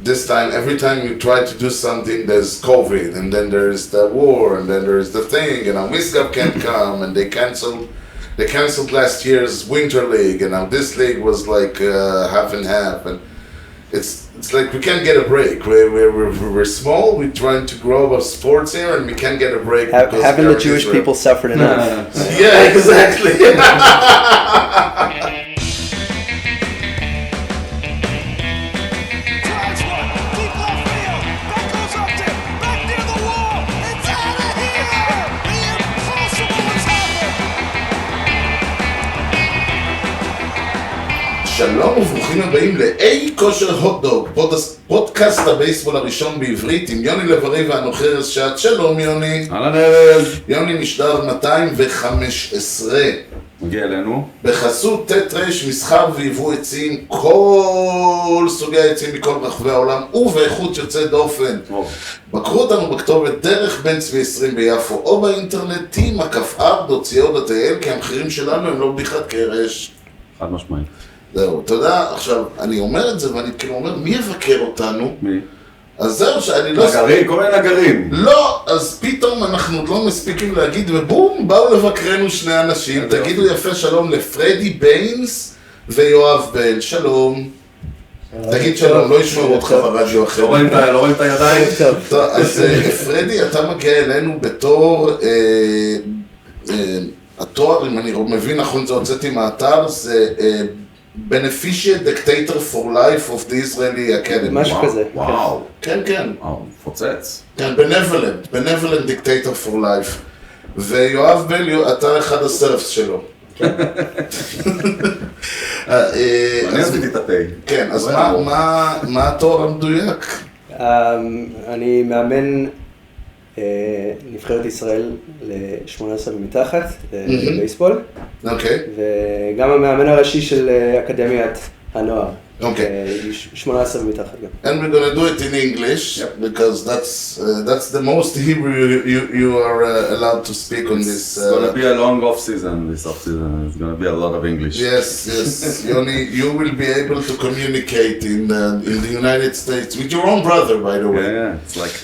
this time, every time you try to do something, there's COVID, and then there's the war, and then there's the thing, and now Misgab can't come, and they canceled last year's Winter League, and now this league was like half and half, and it's like we can't get a break. We're small, we're trying to grow our sports here, and we can't get a break. Haven't the Jewish people suffered enough? Yeah, exactly. שלום וברוכים הבאים לאי כושר הוטדוג, פודקאסט הבייסבול הראשון בעברית עם יוני לב-ארי ואנוכי ארז שץ. שלום יוני. אהלן ארז. יוני משדר 215. מגיע אלינו. בחסות ת' מסחר ויבוא עצים, כל סוגי העצים מכל רחבי העולם ובאיכות יוצא דופן. בקרו אותנו בכתובת דרך בן צבי 20 ביפו או באינטרנט t.r.co.il כי המחירים שלנו הם לא בדיחת קרש. חד משמעית. זהו, תודה. עכשיו, אני אומר את זה ואני כאילו אומר, מי יבקר אותנו? מי? אז זהו שאני לא... נגרים, כל מיני נגרים. לא, אז פתאום אנחנו עוד לא מספיקים להגיד, ובום, באו לבקרנו שני אנשים. תגידו יפה שלום לפרדי, ביינס ויואב בל. שלום. תגיד שלום, לא ישמעו אותך ברדיו אחר. לא רואים את הידיים? טוב, אז פרדי, אתה מגיע אלינו בתור... התואר, אם אני מבין נכון, זה הוצאתי מהאתר, זה Beneficial Dictator for Life of the Israeli Academy. משהו כזה. וואו. כן, כן. וואו, פוצץ. כן, Benevolent Dictator for Life. ויואב בל, אתה אחד הסרפס שלו. אני עשיתי את התה. כן, אז מה התואר המדויק? אני מאמן נבחרת ישראל ל-18 ומתחת, בייסבול. אוקיי. וגם המאמן הראשי של אקדמיית הנוער. Okay. 18 ומתחת גם. And we're going to do it in English, because that's the most Hebrew you are allowed to speak on this. It's going to be a long off-season, this off-season. It's going to be a lot of English. Yes. Yoni, you will be able to communicate in the United States with your own brother, by the way. Yeah, it's like...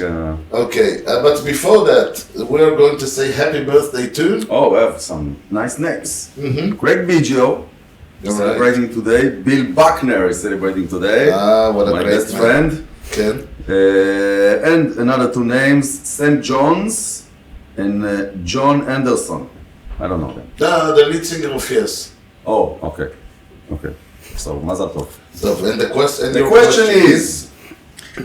Okay, but before that, we are going to say happy birthday to... Oh, we have some nice names. Greg Biggio. Celebrating today. Bill Buckner is celebrating today. What a my great best man. friend. Okay. And another two names, St. John's and John Anderson. I don't know them. The lead singer of Yes. Oh, okay. So, Mazal Tov. So, and the question is,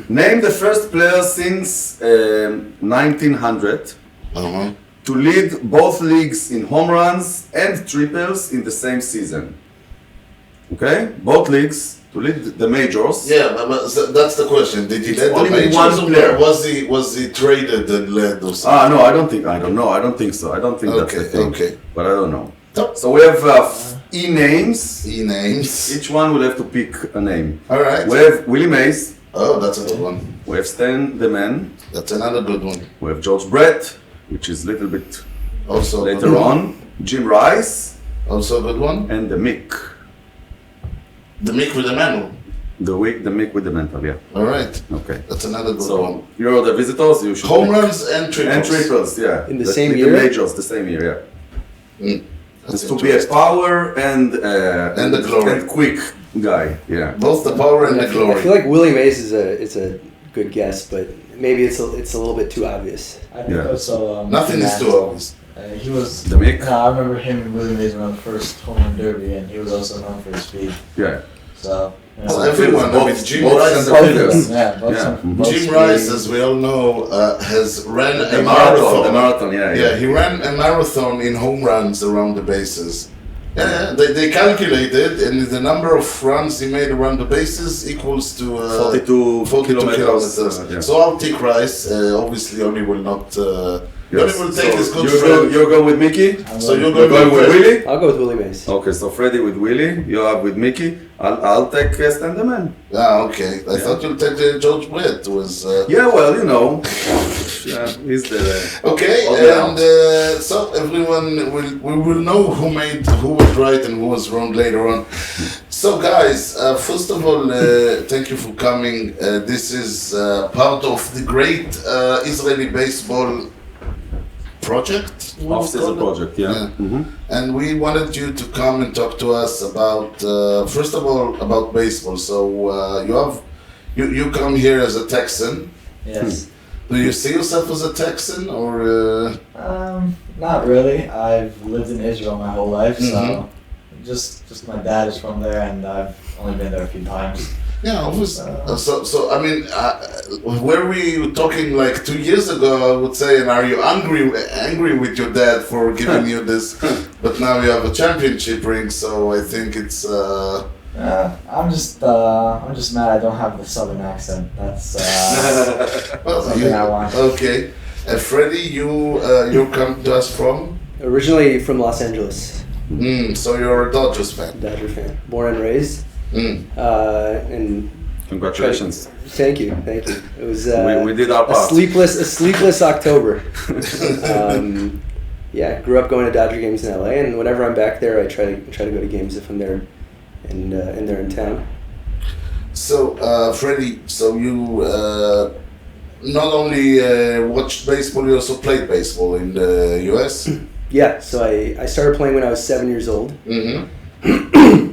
name the first player since 1900 to lead both leagues in home runs and triples in the same season. Okay, both leagues to lead the majors. Yeah, but that's the question. Did he lead the majors or was he traded and led or something? No, I don't know. I don't think so. I don't think that's the thing. Okay. But I don't know. So we have E-names. E-names. Each one will have to pick a name. All right. We have Willie Mays. Oh, that's a good one. We have Stan the Man. That's another good one. We have George Brett, which is a little bit also later on. Jim Rice. Also a good one. And the Mick. The Mick with the manual. The Mick with the mental, yeah. All right. Okay. That's another good one. You're the visitors, you should home runs and triples. And triples, yeah. In the same year? The majors, the same year, yeah. It's to be a power and the glory. And quick guy, yeah. Both the power and the glory. I feel like Willie Mays is a good guess, but maybe it's a little bit too obvious. I think also. Nothing is too obvious. He was the Mick. No, I remember him and Willie Mays were on the first home run derby, and he was also known for his speed. Yeah. So everyone, both Jim Rice, Jim Rice, as we all know, has ran a marathon. The marathon, yeah. He ran a marathon in home runs around the bases. Yeah, they calculated, and the number of runs he made around the bases equals to 42 kilometers. So I'll take Rice. Obviously, Only will not. Yoni will take his good friend. You're going with Mickey? So you're going with Willie? I'll go with Willie Mays. Okay, so Freddy with Willie, Yoav with Mickey. I'll take Stan the Man. Okay. I thought you'll take George Brett. Yeah, well, you know. He's the... Okay, and so everyone will know who was right and who was wrong later on. So guys, first of all, thank you for coming. This is part of the great Israeli baseball project. Off-season project, yeah. And we wanted you to come and talk to us about, first of all, about baseball. So you come here as a Texan. Yes. Do you see yourself as a Texan or? Not really. I've lived in Israel my whole life, so just my dad is from there, and I've only been there a few times. Yeah, obviously. So I mean, were we talking like 2 years ago? I would say, and are you angry with your dad for giving you this? But now you have a championship ring, so I think it's. I'm just mad I don't have the southern accent. That's something I want. Okay, Freddy, you come to us from? Originally from Los Angeles. So you're a Dodgers fan. Dodger fan. Born and raised. And Congratulations. thank you. It was We did our part. a sleepless October. Yeah, grew up going to Dodger games in LA, and whenever I'm back there, I try to go to games if I'm there, and they're in town. So Freddy, so you not only watched baseball, you also played baseball in the US. Yeah, so I started playing when I was 7 years old.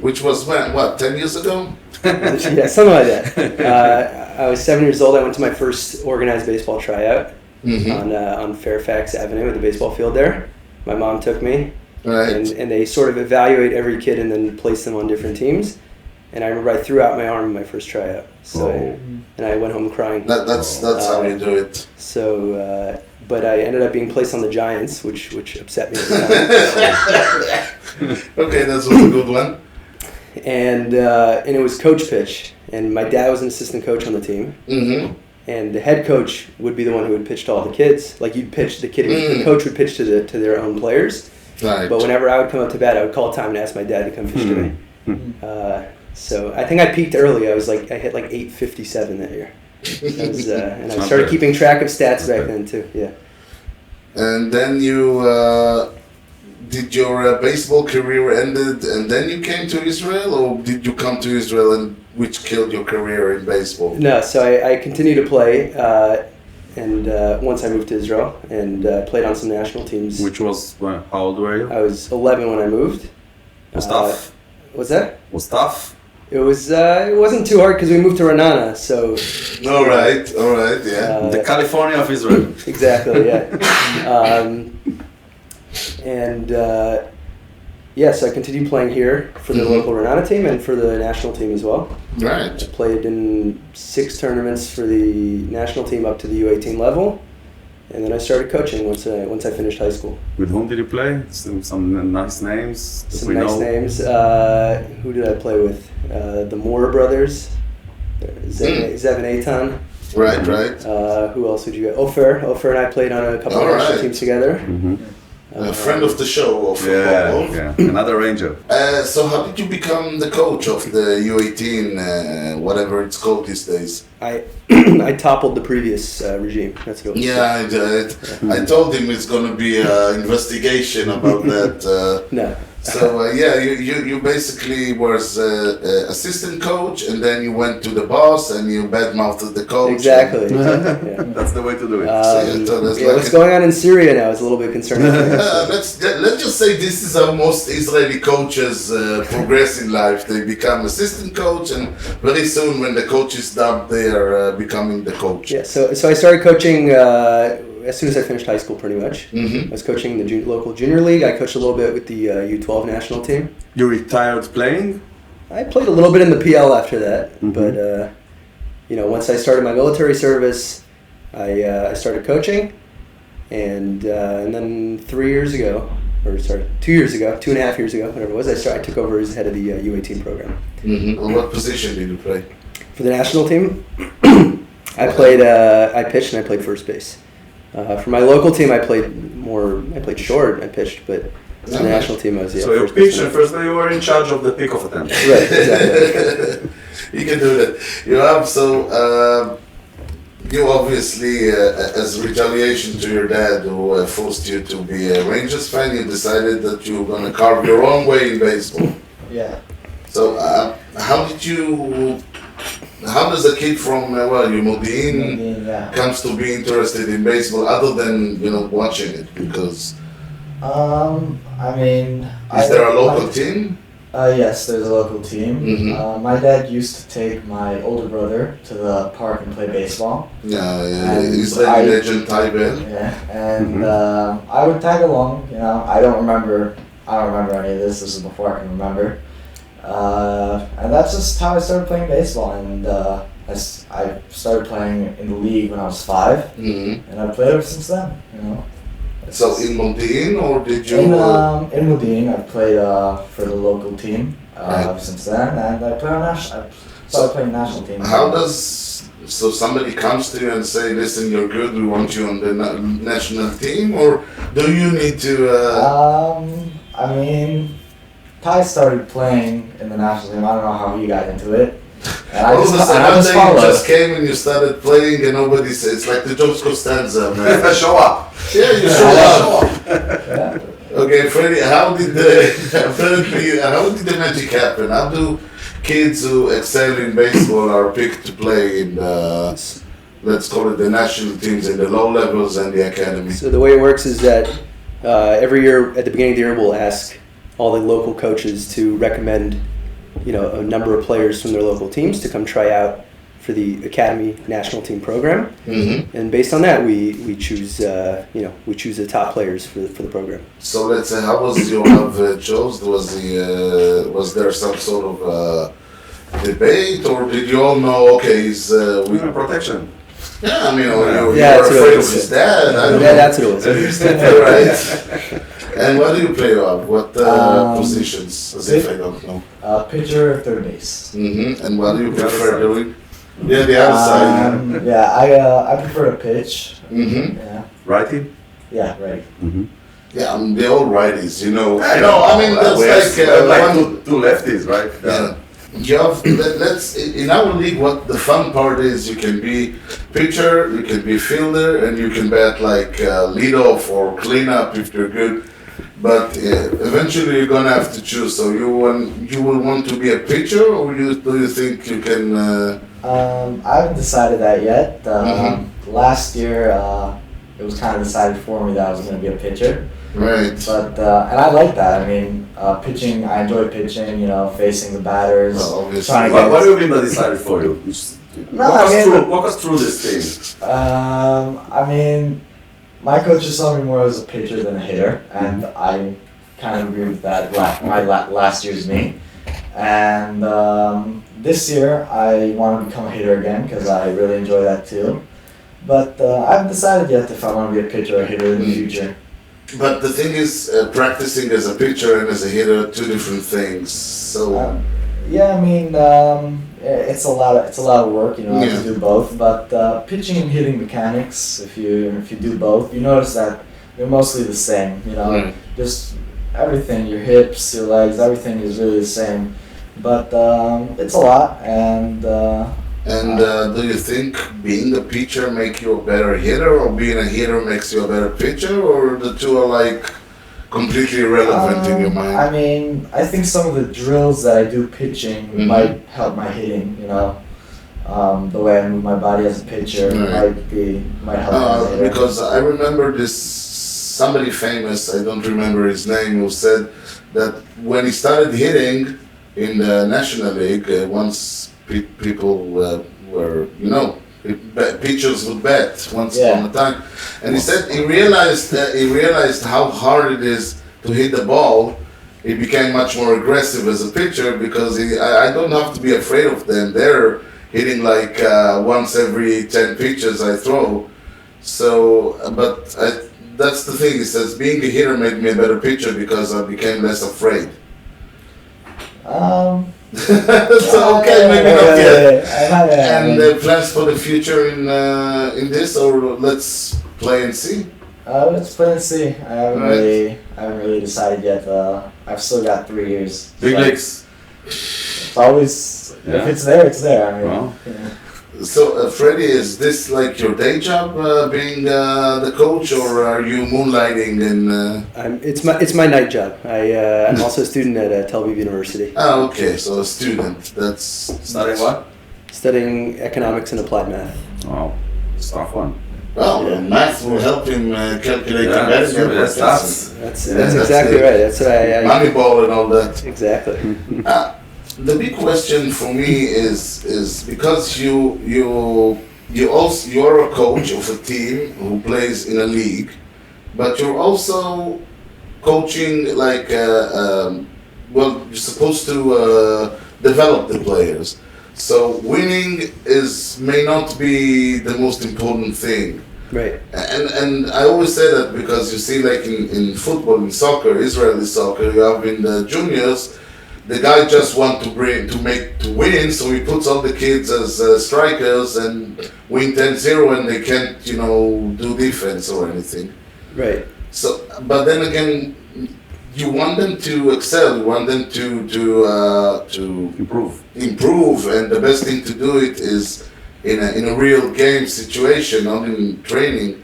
Which was when, what, 10 years ago? Yeah, something like that. I was 7 years old. I went to my first organized baseball tryout on Fairfax Avenue at the baseball field there. My mom took me, Right. and they sort of evaluate every kid and then place them on different teams. And I remember I threw out my arm in my first tryout. So and I went home crying. That's how you do it. So, but I ended up being placed on the Giants, which upset me at the time. Okay, that was a good one. And it was coach pitch, and my dad was an assistant coach on the team. And the head coach would be the one who would pitch to all the kids. Like you'd pitch the kid, the coach would pitch to their own players. Right. But whenever I would come up to bat, I would call time and ask my dad to come pitch to me. So I think I peaked early. I hit like 857 that year. And I started keeping track of stats back then too. Yeah. And then you did your baseball career ended, and then you came to Israel, or did you come to Israel and which killed your career in baseball? No, so I continued to play, and once I moved to Israel and played on some national teams. Which was, how old were you? I was 11 when I moved. Was tough? What's that? Was tough? It wasn't too hard because we moved to Renana, so. All right, yeah. The California of Israel. Exactly, yeah. So I continued playing here for the local Renana team and for the national team as well. Right. I played in 6 tournaments for the national team up to the U18 level, and then I started coaching once I finished high school. With whom did you play? Some nice names. Some nice names. Who did I play with? The Moore brothers. Zevin Eitan. Right. Who else would you get? Ofer and I played on a couple of national teams together. A friend of the show, Ofer. Yeah. Another Ranger. So how did you become the coach of the U18, whatever it's called these days? I toppled the previous regime. That's what it was. Yeah, I did. I told him it's going to be an investigation about that. No. So you basically was assistant coach, and then you went to the boss, and you badmouthed the coach. Exactly. Yeah. That's the way to do it. What's going on in Syria now is a little bit concerning. Let's just say this is how most Israeli coaches progress in life. They become assistant coach, and very soon, when the coach is dubbed, they are becoming the coach. Yeah. So I started coaching. As soon as I finished high school, pretty much. I was coaching the local junior league. I coached a little bit with the U12 national team. You retired playing? I played a little bit in the PL after that, but once I started my military service, I started coaching, and then 2 years ago, 2.5 years ago, whatever it was, I took over as head of the U18 program. Well, what position did you play? For the national team, I pitched and I played first base. For my local team, I played short. I pitched, but for the national team, I was So you pitched, and first you were in charge of the pick-off attempt. Right, exactly. You can do that. Yoav, so you obviously, as retaliation to your dad who forced you to be a Rangers fan, you decided that you were going to carve your own way in baseball. Yeah. So how does a kid from Modi'in comes to be interested in baseball other than watching it? Because I mean, is there a local team? Yes, there's a local team. My dad used to take my older brother to the park and play baseball. Yeah, Israeli legend Taibel. Yeah, and I would tag along. I don't remember any of this. This is before I can remember. And that's just how I started playing baseball. And I started playing in the league when I was 5, and I've played ever since then. So in Modi'in, or did you? In Modi'in, I've played for the local team since then, and I play on national. I started playing national team. So somebody comes to you and say, "Listen, you're good. We want you on the national team," or do you need to? I mean, Ty started playing in the national team. I don't know how he got into it. And all of a sudden, one day you just came and you started playing, and nobody said it's like the Jobs Costanza, man. show up. Yeah, you show up. Okay, Freddy, how did the magic happen? How do kids who excel in baseball are picked to play in let's call it the national teams in the low levels and the academy? So the way it works is that every year at the beginning of the year we'll ask all the local coaches to recommend a number of players from their local teams to come try out for the academy national team program, and based on that we choose the top players for the program. So let's say, how was your love chose? Was there some sort of debate, or did you all know? Okay, he's protection. Yeah, I mean, you're afraid of his dad. That's what it was. Right. And what do you play on? What positions? As if I don't know. Pitcher, third base. And what do you prefer doing? Yeah, the other side. I prefer to pitch. Yeah. Righty? Yeah, right. Yeah, they're all righties, I mean, that's like two lefties, right? Yeah. In our league, what the fun part is, you can be pitcher, you can be fielder, and you can bat like lead off or clean up if you're good. But eventually you're gonna have to choose. So you will want to be a pitcher, or do you think you can? I haven't decided that yet. Last year, it was kind of decided for me that I was going to be a pitcher. Right. But and I like that. I mean, pitching. I enjoy pitching. Facing the batters. Well, obviously. What do you mean by decided for you? Walk us through this thing. I mean, my coaches saw me more as a pitcher than a hitter, and I kind of agree with that. Last year's me, and this year I want to become a hitter again because I really enjoy that too. But I haven't decided yet if I want to be a pitcher or a hitter in the future. But the thing is, practicing as a pitcher and as a hitter, two different things. So. I mean, it's a lot of work, to do both. But pitching and hitting mechanics, if you do both, you notice that they're mostly the same. Just everything, your hips, your legs, everything is really the same. But it's a lot, and. Do you think being a pitcher makes you a better hitter, or being a hitter makes you a better pitcher, or the two are like completely irrelevant in your mind? I mean, I think some of the drills that I do pitching might help my hitting. The way I move my body as a pitcher might help my hitting. Because I remember somebody famous, I don't remember his name, who said that when he started hitting in the National League, once people were, pitchers would bat once upon a time, and he said he realized how hard it is to hit the ball. He became much more aggressive as a pitcher because I don't have to be afraid of them. They're hitting like once every 10 pitches I throw. So, but that's the thing. He says being a hitter made me a better pitcher because I became less afraid. So okay, maybe not yet. And plans for the future in this, or let's play and see? Let's play and see. I haven't really decided yet. I've still got 3 years. Big leagues. It's always if it's there, it's there. I mean, So, Freddy, is this like your day job, being the coach, or are you moonlighting in? It's my night job. I'm also a student at Tel Aviv University. Oh, okay. So a student. That's Studying what? Studying economics and applied math. Oh, it's a tough one. Well, math will help him calculate Yeah, that's the true. That's That's that's exactly good. right. That's what I Moneyball and all that. exactly. The big question for me is because you're a coach of a team who plays in a league, but you're also coaching like well, you're supposed to develop the players. So winning may not be the most important thing. Right. And I always say that because you see, like in football, in soccer, Israeli soccer, you have in the juniors, the guy just want to win, so he puts all the kids as strikers and win 10-0, and they can't, do defense or anything. Right. So, but then again, you want them to excel. You want them to improve, and the best thing to do it is in a real game situation, not in training.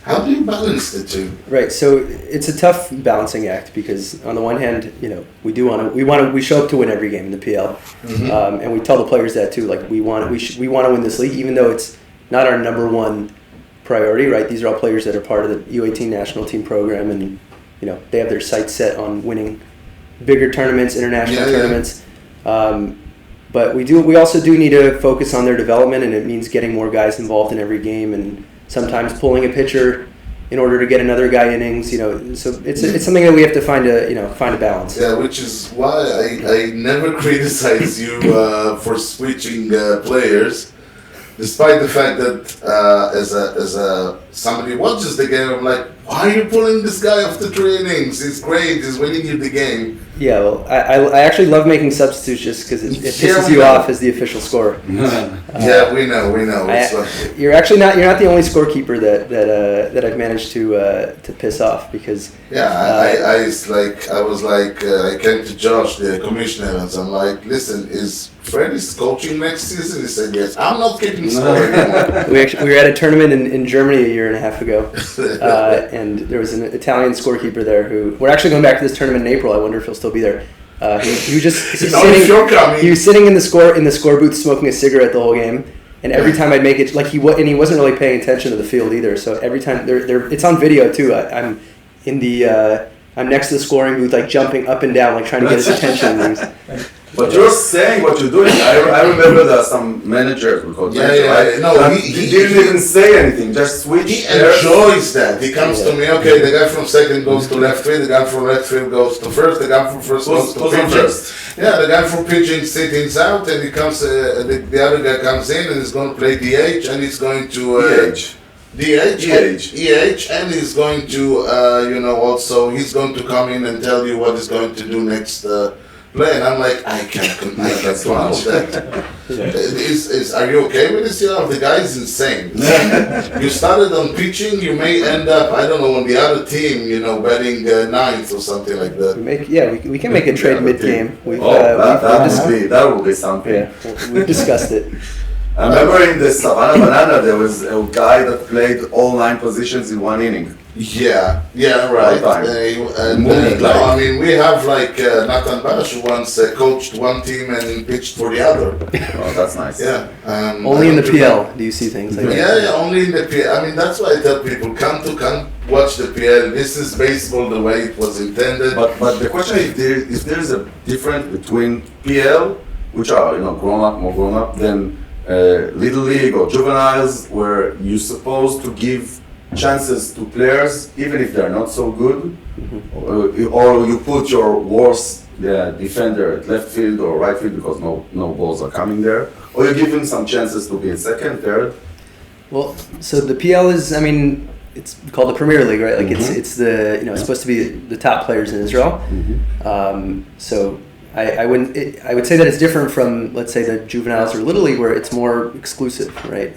How do you balance the two? Right. So it's a tough balancing act because on the one hand, we show up to win every game in the PL, and we tell the players that too. Like we want to win this league, even though it's not our number one priority. Right. These are all players that are part of the U18 national team program, and they have their sights set on winning bigger tournaments, international tournaments. But we also do need to focus on their development, and it means getting more guys involved in every game, and sometimes pulling a pitcher in order to get another guy innings. So it's something that we have to find a balance. Yeah, which is why I never criticize you for switching players, despite the fact that as a somebody who watches the game, I'm like, why are you pulling this guy off the 3 innings? He's great. He's winning you the game. Yeah, well, I actually love making substitutes just because it pisses you off as the official scorer. Yeah, we know. You're not the only scorekeeper that I've managed to piss off because. Yeah, I came to Josh, the commissioner, and I'm like, listen, is Freddy's coaching next season? He said yes. I'm not keeping score anymore. We were at a tournament in Germany a year and a half ago, and there was an Italian scorekeeper there who we're actually going back to this tournament in April. I wonder if he'll still be there. He was sitting in the score booth smoking a cigarette the whole game, and every time I'd make it, like he wasn't really paying attention to the field either. So every time it's on video too. I'm next to the scoring booth, like jumping up and down, like trying to get his attention. But you're saying what you're doing. I remember that some managers would call right? No, he didn't even say anything, just switch. He enjoys that. He comes to me, okay, the guy from second goes to left field, the guy from left field goes to first, the guy from first goes to pitching. Yeah, the guy from pitching sitting's out, and he comes. The other guy comes in and he's going to play DH, and he's going to EH, and he's going to also he's going to come in and tell you what he's going to do next. Play, and I'm like, I can't control that. Are you okay with this? The guy is insane. You started on pitching, you may end up, I don't know, on the other team, batting ninth or something like that. We can make a trade mid-game. That would be something. Yeah, we've discussed it. I remember in the Savannah Banana, there was a guy that played all 9 positions in 1 inning. Yeah, right. We have Nathan Bash who once coached one team and pitched for the other. Oh, that's nice. Yeah. Only in the PL do you see things like that. Yeah, only in the PL. That's why I tell people, come watch the PL. This is baseball the way it was intended. But the question is, if there is a difference between PL, which are more grown up, than Little League or juveniles, where you're supposed to give chances to players even if they're not so good, or you put your worst defender at left field or right field because no balls are coming there, or you give him some chances to be in second, third. Well, so the PL is, it's called the Premier League, right? Like it's the it's supposed to be the top players in Israel. So I would say that it's different from, let's say, the juveniles or Little League, where it's more exclusive, right?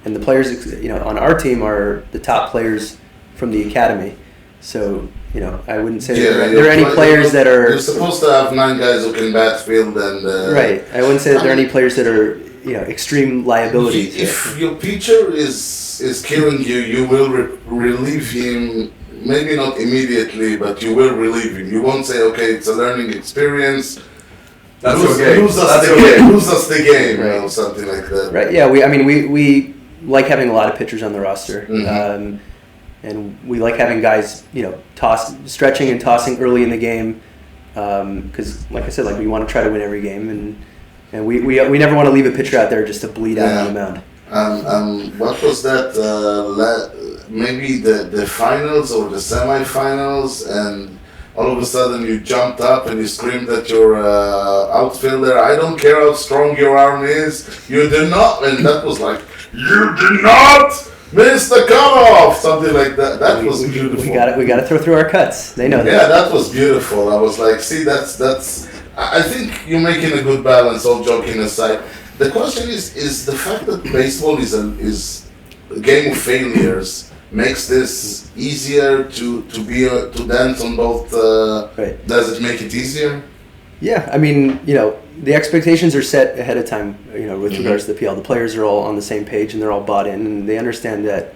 And the players, on our team are the top players from the academy. So, I wouldn't say there are any players that are. You're supposed to have 9 guys who can bat, field, and. Right. I wouldn't say that there are any players that are, extreme liabilities. If your pitcher is killing you, you will relieve him. Maybe not immediately, but you will relieve him. You won't say, okay, it's a learning experience. That's your game. Lose us the game, Right. Something like that. Right. Yeah. We like having a lot of pitchers on the roster, and we like having guys, stretching and tossing early in the game, because, like I said, like we want to try to win every game, and we never want to leave a pitcher out there just to bleed out on the mound. What was that? Maybe the finals or the semifinals, and all of a sudden you jumped up and you screamed at your outfielder, "I don't care how strong your arm is, you did not," and that was like, "You did not miss the cutoff," something like that. That was beautiful. We got to throw through our cuts. They know that. Yeah, that was beautiful. I was like, see, that's. I think you're making a good balance. All joking aside, the question is the fact that baseball is a game of failures makes this easier to dance on both. Right. Does it make it easier? Yeah, I mean, the expectations are set ahead of time, with regards to the PL. The players are all on the same page and they're all bought in, and they understand that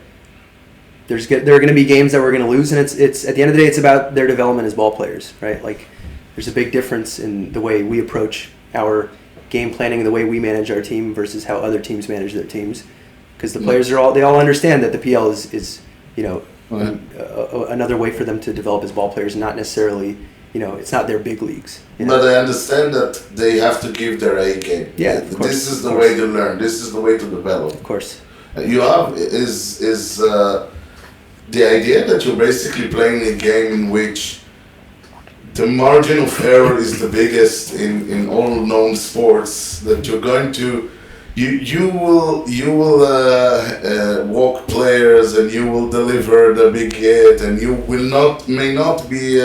there are going to be games that we're going to lose, and it's at the end of the day, it's about their development as ball players, right? Like, there's a big difference in the way we approach our game planning and the way we manage our team versus how other teams manage their teams, because the players they all understand that the PL is another way for them to develop as ball players, not necessarily. It's not their big leagues. But I understand that they have to give their A game. Yeah, of course. This is the way to learn. This is the way to develop. Of course. Yoav, is the idea that you're basically playing a game in which the margin of error is the biggest in all known sports, that you're going to you will walk players and you will deliver the big hit, and you may not be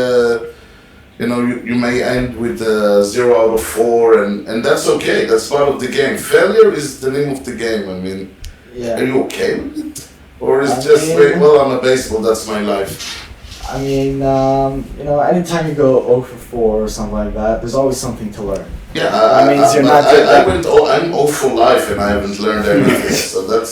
you may end with 0 out of 4, and that's okay. That's part of the game. Failure is the name of the game. I mean, Yeah. Are you okay with it, or is it just well, I'm a baseball. That's my life. I mean, anytime you go 0 for 4 or something like that, there's always something to learn. Yeah, I'm 0 for life, and I haven't learned anything.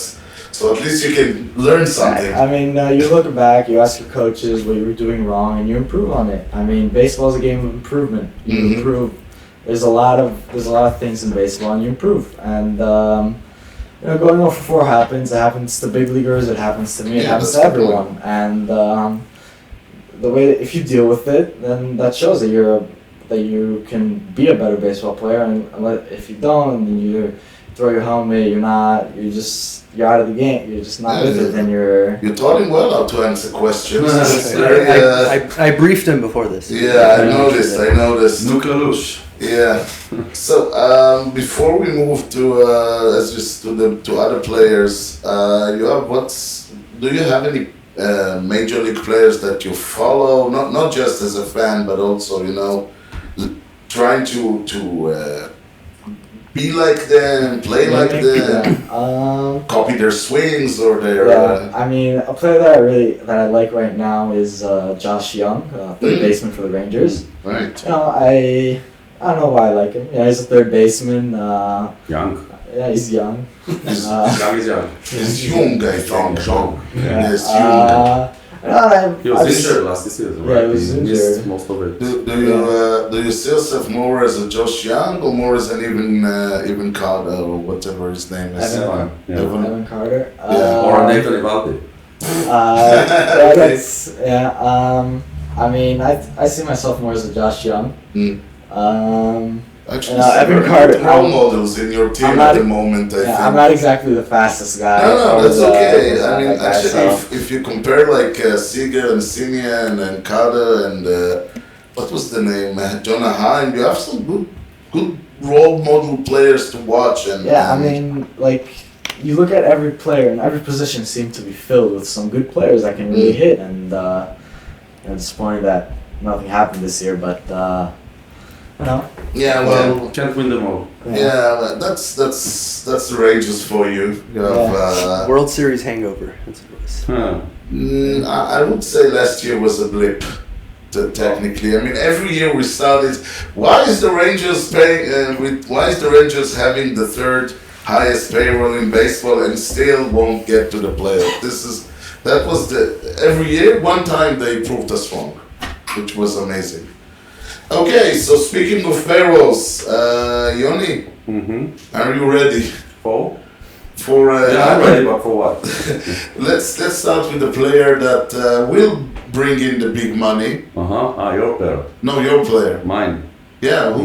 So at least you can learn something. I mean, you look back, you ask your coaches what you were doing wrong, and you improve on it. I mean, baseball is a game of improvement. You improve. There's a lot of things in baseball, and you improve. And going 0 for 4 happens. It happens to big leaguers. It happens to me. It happens to everyone. And the way that if you deal with it, then that shows that you can be a better baseball player. And if you don't, then you throw your helmet. You're out of the game. You're just not with it. Then you're. You taught him well how to answer questions. I briefed him before this. Yeah, I noticed. Nukalush. Yeah. So before we move to other players, do you have any major league players that you follow? Not just as a fan, but also trying to be like them, play like them, copy their swings or their. Yeah, I mean, a player that I like right now is Josh Young, third baseman for the Rangers. Right. I don't know why I like him. Yeah, he's a third baseman. Young. Yeah, he's young. Young is young. He's young, I think. Young. Yeah. Yes, young. He was injured last season, right? Yeah, he was injured. Missed most of it. Do you see yourself more as a Josh Young or more as an even Carter or whatever his name is? Evan Carter. Or Nathan Evaldi. I mean, I see myself more as a Josh Young. Actually, Evan Carter. Role models in your team at the moment, I think. I'm not exactly the fastest guy. No, that's okay. I mean, actually, if you compare like Seager and Simeon and Carter and what was the name, Jonah Heim, you have some good role model players to watch. And I mean, like you look at every player, and every position seemed to be filled with some good players that can really hit. And disappointed that nothing happened this year, but. Yeah, well, can't win them all. Yeah, that's the Rangers for you. You have World Series hangover. That's what it was. I would say last year was a blip. Technically, I mean, every year we started. Why is the Rangers having the third highest payroll in baseball and still won't get to the playoff. That was every year, one time they proved us wrong, which was amazing. Okay, so speaking of payrolls, Yoni, are you ready? Yeah, I'm ready, but for what? Let's start with the player that will bring in the big money. Your player. No, your player. Mine. Yeah,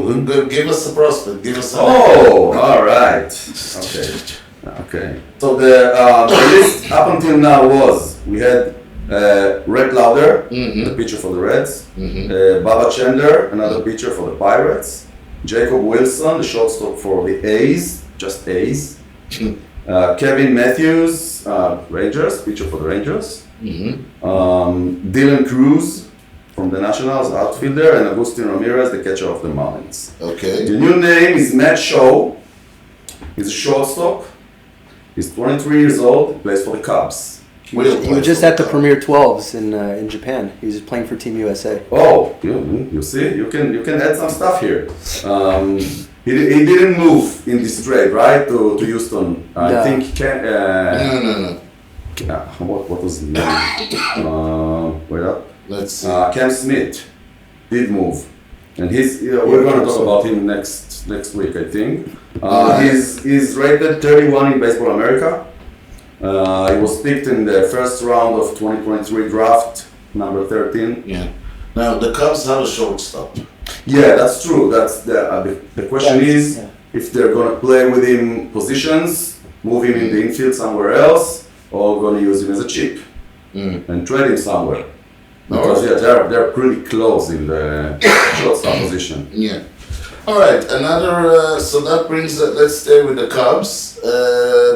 give us a prospect. Give us a. Oh, all right. Okay. So the list up until now was we had Red Lauder, the pitcher for the Reds, Baba Chandler, another pitcher for the Pirates, Jacob Wilson, the shortstop for the A's, just A's, Kevin Matthews, Rangers, pitcher for the Rangers, Dylan Cruz from the Nationals, outfielder, and Agustin Ramirez, the catcher of the Marlins. Okay. The new name is Matt Shaw. He's a shortstop. He's 23 years old, plays for the Cubs. He was just at the Premier 12s in Japan. He was playing for Team USA. Oh, you see, you can add some stuff here. He didn't move in this trade, right, to Houston. I think he can. No. What was his name? Wait up. Let's see. Cam Smith did move, and we're going to talk about him next week, I think. He's rated 31 in Baseball America. He was picked in the first round of 2023 draft, number 13. Yeah. Now the Cubs have a shortstop. Yeah, that's true. That's the question is if they're gonna play with him positions, move him in the infield somewhere else, or gonna use him as a chip and trade him somewhere. Because they're pretty close in the shortstop position. Yeah. All right. Another. So that brings. Let's stay with the Cubs.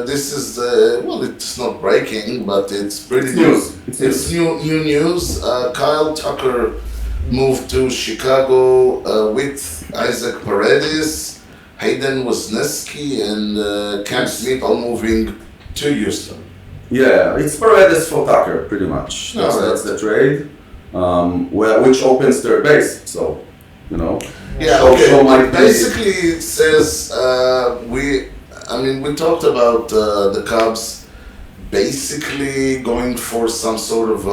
This is it's not breaking, but it's pretty news. It's new news. Kyle Tucker moved to Chicago with Isaac Paredes, Hayden Wozniacki, and Cam Smith all moving to Houston. Yeah, it's Paredes for Tucker, pretty much. That's the trade. Which opens third base, so, you know. Yeah, okay. Basically it says, we talked about the Cubs basically going for some sort of,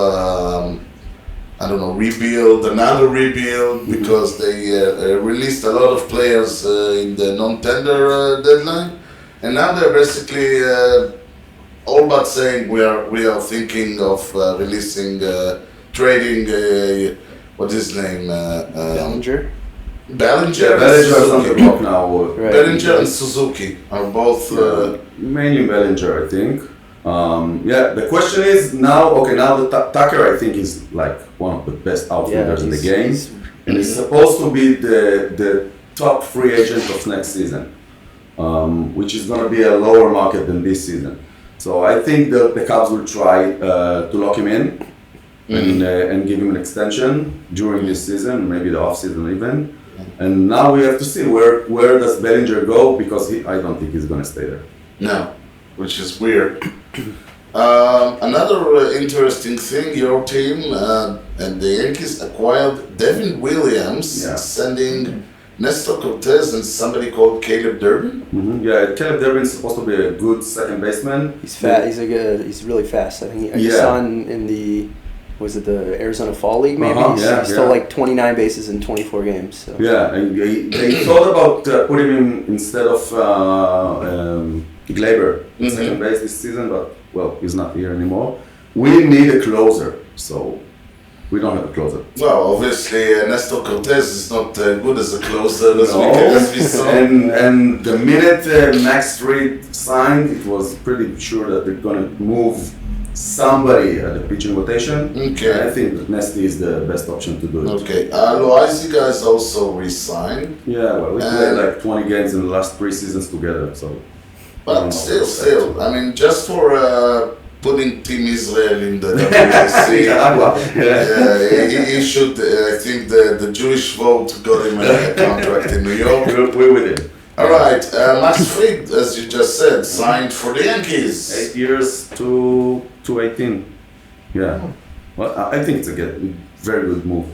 rebuild, another rebuild, because they released a lot of players in the non-tender deadline, and now they're basically all but saying we are thinking of releasing, trading, what's his name? Bellinger. Bellinger is on the block now. Right. Bellinger and Suzuki are both. Mainly Bellinger, I think. The question is now the Tucker I think is like one of the best outfielders in the game, and he's supposed to be the top free agent of next season, which is going to be a lower market than this season. So I think the Cubs will try to lock him in and give him an extension during this season, maybe the off season even. And now we have to see where does Bellinger go, because I don't think he's going to stay there. No, which is weird. Another interesting thing, your team and the Yankees acquired Devin Williams, sending Nestor Cortez and somebody called Caleb Durbin. Yeah, Caleb Durbin is supposed to be a good second baseman. He's fast. He's really fast. I think I saw in the. Was it the Arizona Fall League? Maybe he stole like 29 bases in 24 games. So. Yeah, and they thought about putting him instead of Glaber second base this season, but he's not here anymore. We need a closer, so we don't have a closer. Well, obviously Nestor Cortez is not good as a closer as we saw. And the minute Max Fried signed, it was pretty sure that they're gonna move somebody at the pitching rotation. Okay. I think that Nesty is the best option to do it. Okay. Loaiziga is also re-signed. Yeah, we played like 20 games in the last 3 seasons together, so. But still, I mean, just for putting Team Israel in the WBC, he should. I think the Jewish vote got him a contract in New York. We're with him. All right, Max Fried, as you just said, signed for the Yankees. 8 years to 18. Yeah. Well, I think it's a very good move.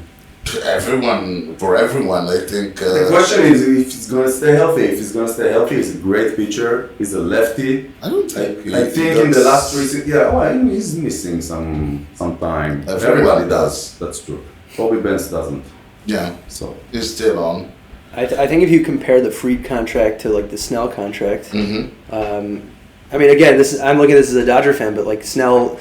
For everyone, I think. The question is if he's going to stay healthy. If he's going to stay healthy, he's a great pitcher. He's a lefty. I don't think. I think in the last 3 seasons, he's missing some time. Everybody does. That's true. Bobby Benz doesn't. Yeah. So He's still on. I think if you compare the Fried contract to like the Snell contract, I mean, again, I'm looking at this as a Dodger fan, but like Snell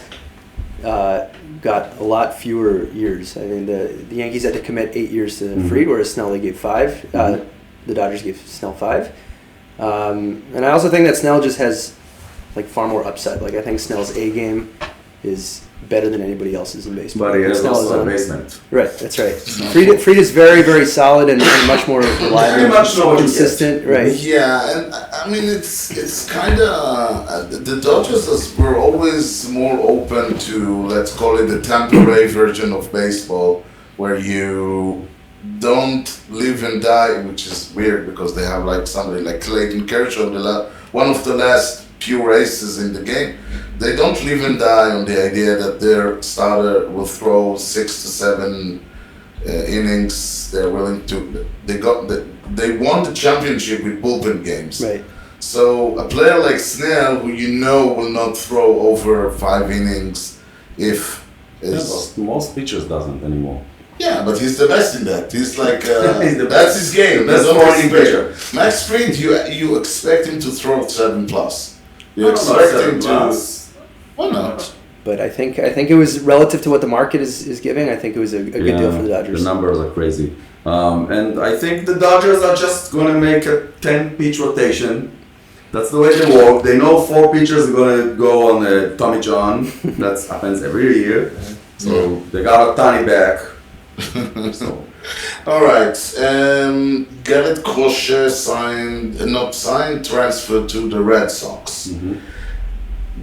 got a lot fewer years. I mean, the Yankees had to commit 8 years to Fried, whereas Snell they gave 5. The Dodgers gave Snell 5. And I also think that Snell just has like far more upside. Like I think Snell's A game is better than anybody else's in baseball. but he has Snell also is a on. basement. Right, that's right. Fried is very, very solid and much more reliable, Very much know what you get. consistent. Right. Yeah, and I mean it's kind of the Dodgers were always more open to, let's call it, the Tampa Bay version of baseball, where you don't live and die, which is weird because they have like somebody like Clayton Kershaw, one of the last pure aces in the game. They don't live and die on the idea that their starter will throw 6 to 7 innings. They're willing to. They won the championship with bullpen games. Right. So a player like Snell, who you know will not throw over 5 innings, if Most pitchers doesn't anymore. yeah, but he's the best in that. He's like He's the that's his game. the best That's morning his pitcher. Max Fried, you expect him to throw 7 plus. You I don't know, expect 7 him to. plus. Why not? But I think it was relative to what the market is giving. I think it was a good deal for the Dodgers. The numbers are crazy. And I think the Dodgers are just going to make a 10-pitch rotation. That's the way they work. They know 4 pitchers are going to go on Tommy John. That happens every year. So they got Ohtani back. So. All right. Gerrit Krosche transferred to the Red Sox.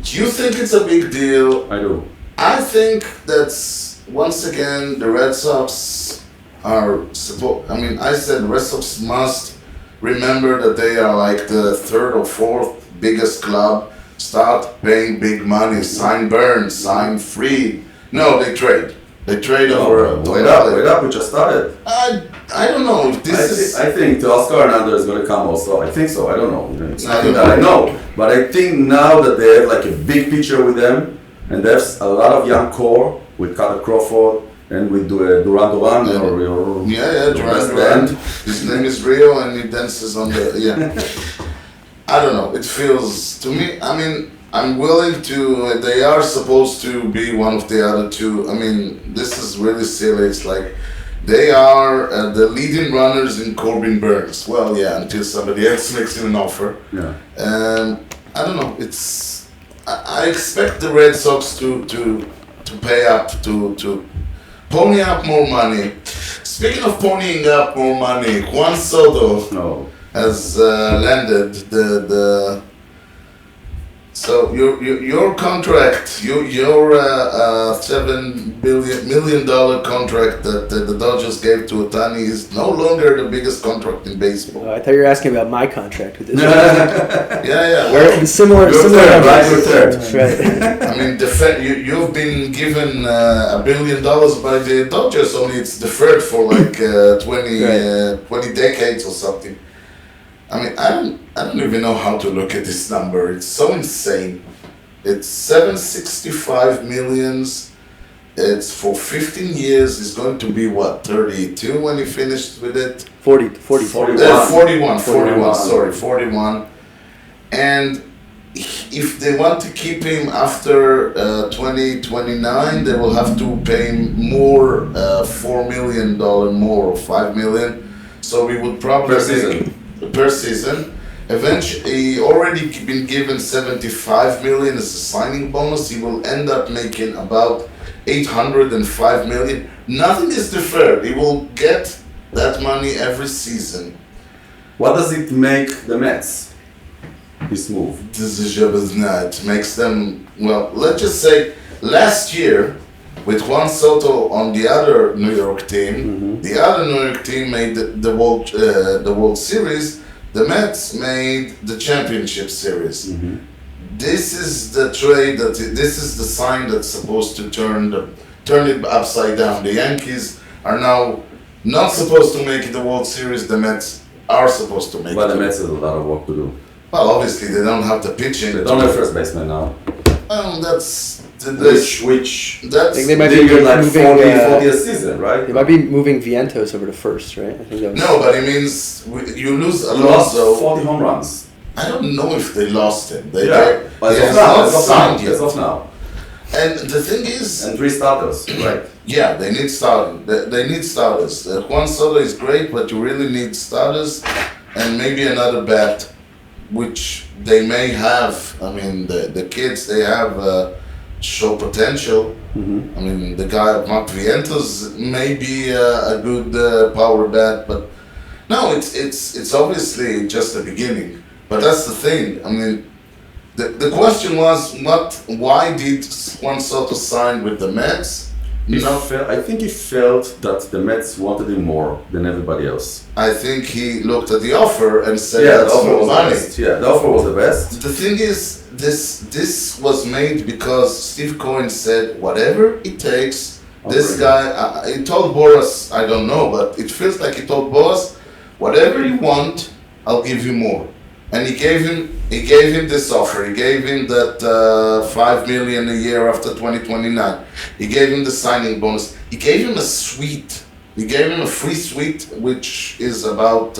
Do you think it's a big deal? I do. I think that's, once again, the Red Sox are I said Red Sox must remember that they are like the 3rd or 4th biggest club. Start paying big money. Sign Burns, sign Fried. No, they trade. They trade over. Wait up, we just started. I don't know if this is. I think the Oscar Hernandez is going to come also. I think so. I don't know. It's I nothing don't that I know. But I think now that they have like a big picture with them, and there's a lot of young core with Carter Crawford and with Duran Duran, or Duran. His name is Rio, and he dances on the I don't know. It feels to me. I mean, I'm willing to. They are supposed to be one of the other 2. I mean, this is really silly. It's like they are the leading runners in Corbin Burns. Well, yeah, until somebody else makes him an offer. Yeah. I don't know. I expect the Red Sox to pay up to pony up more money. Speaking of ponying up more money, Juan Soto has landed the. So your contract, your $7 million contract that the Dodgers gave to Ohtani is no longer the biggest contract in baseball. I thought you were asking about my contract with this. Yeah. We're similar. Right. Right. I mean, you've been given $1 billion by the Dodgers, only it's deferred for like 20 decades or something. I mean, I don't even know how to look at this number. It's so insane. It's $765 million. It's for 15 years. It's going to be what, 32 when he finished with it? 41. 41. And if they want to keep him after 2029, they will have to pay him more, $4 million more, or $5 million. So we would probably per season. Eventually, he already been given $75 million as a signing bonus. He will end up making about $805 million. Nothing is deferred. He will get that money every season. What does it make the Mets? This move. It makes them, well, let's just say last year with Juan Soto on the other New York team, the other New York team made the World Series. The Mets made the championship series. This is the trade this is the sign that's supposed to turn it upside down. The Yankees are now not supposed to make it the World Series. The Mets are supposed to make But it. the Mets has a lot of work to do. Well, obviously they don't have the pitching. They don't have first baseman now. That's Which I think they might they be get like moving, 40 a season, right? They might be moving Vientos over to first, right? I think that was... no, but it means you lose He lost Alonso. 40 home runs. I don't know if they lost him. They As has of now, not as of signed now, yet. as of now. And the thing is, And 3 starters, right? yeah, they need starters. They need starters. Juan Soto is great, but you really need starters and maybe another bat, which they may have. I mean, the kids, they have show potential. I mean, the guy, Mark Vientos, may be a good power bat, but no, it's obviously just the beginning. But that's the thing. I mean, the question was, why did Juan Soto sign with the Mets? I think he felt that the Mets wanted him more than everybody else. I think he looked at the offer and said, Yeah, the that's offer more was the money. best. Yeah, the offer was the best. The thing is, this was made because Steve Cohen said, whatever it takes, this guy, he told Boras, I don't know, but it feels like he told Boras, whatever you want, I'll give you more. And he gave him this offer. He gave him that $5 million a year after 2029. He gave him the signing bonus. He gave him a suite. He gave him a free suite, which is about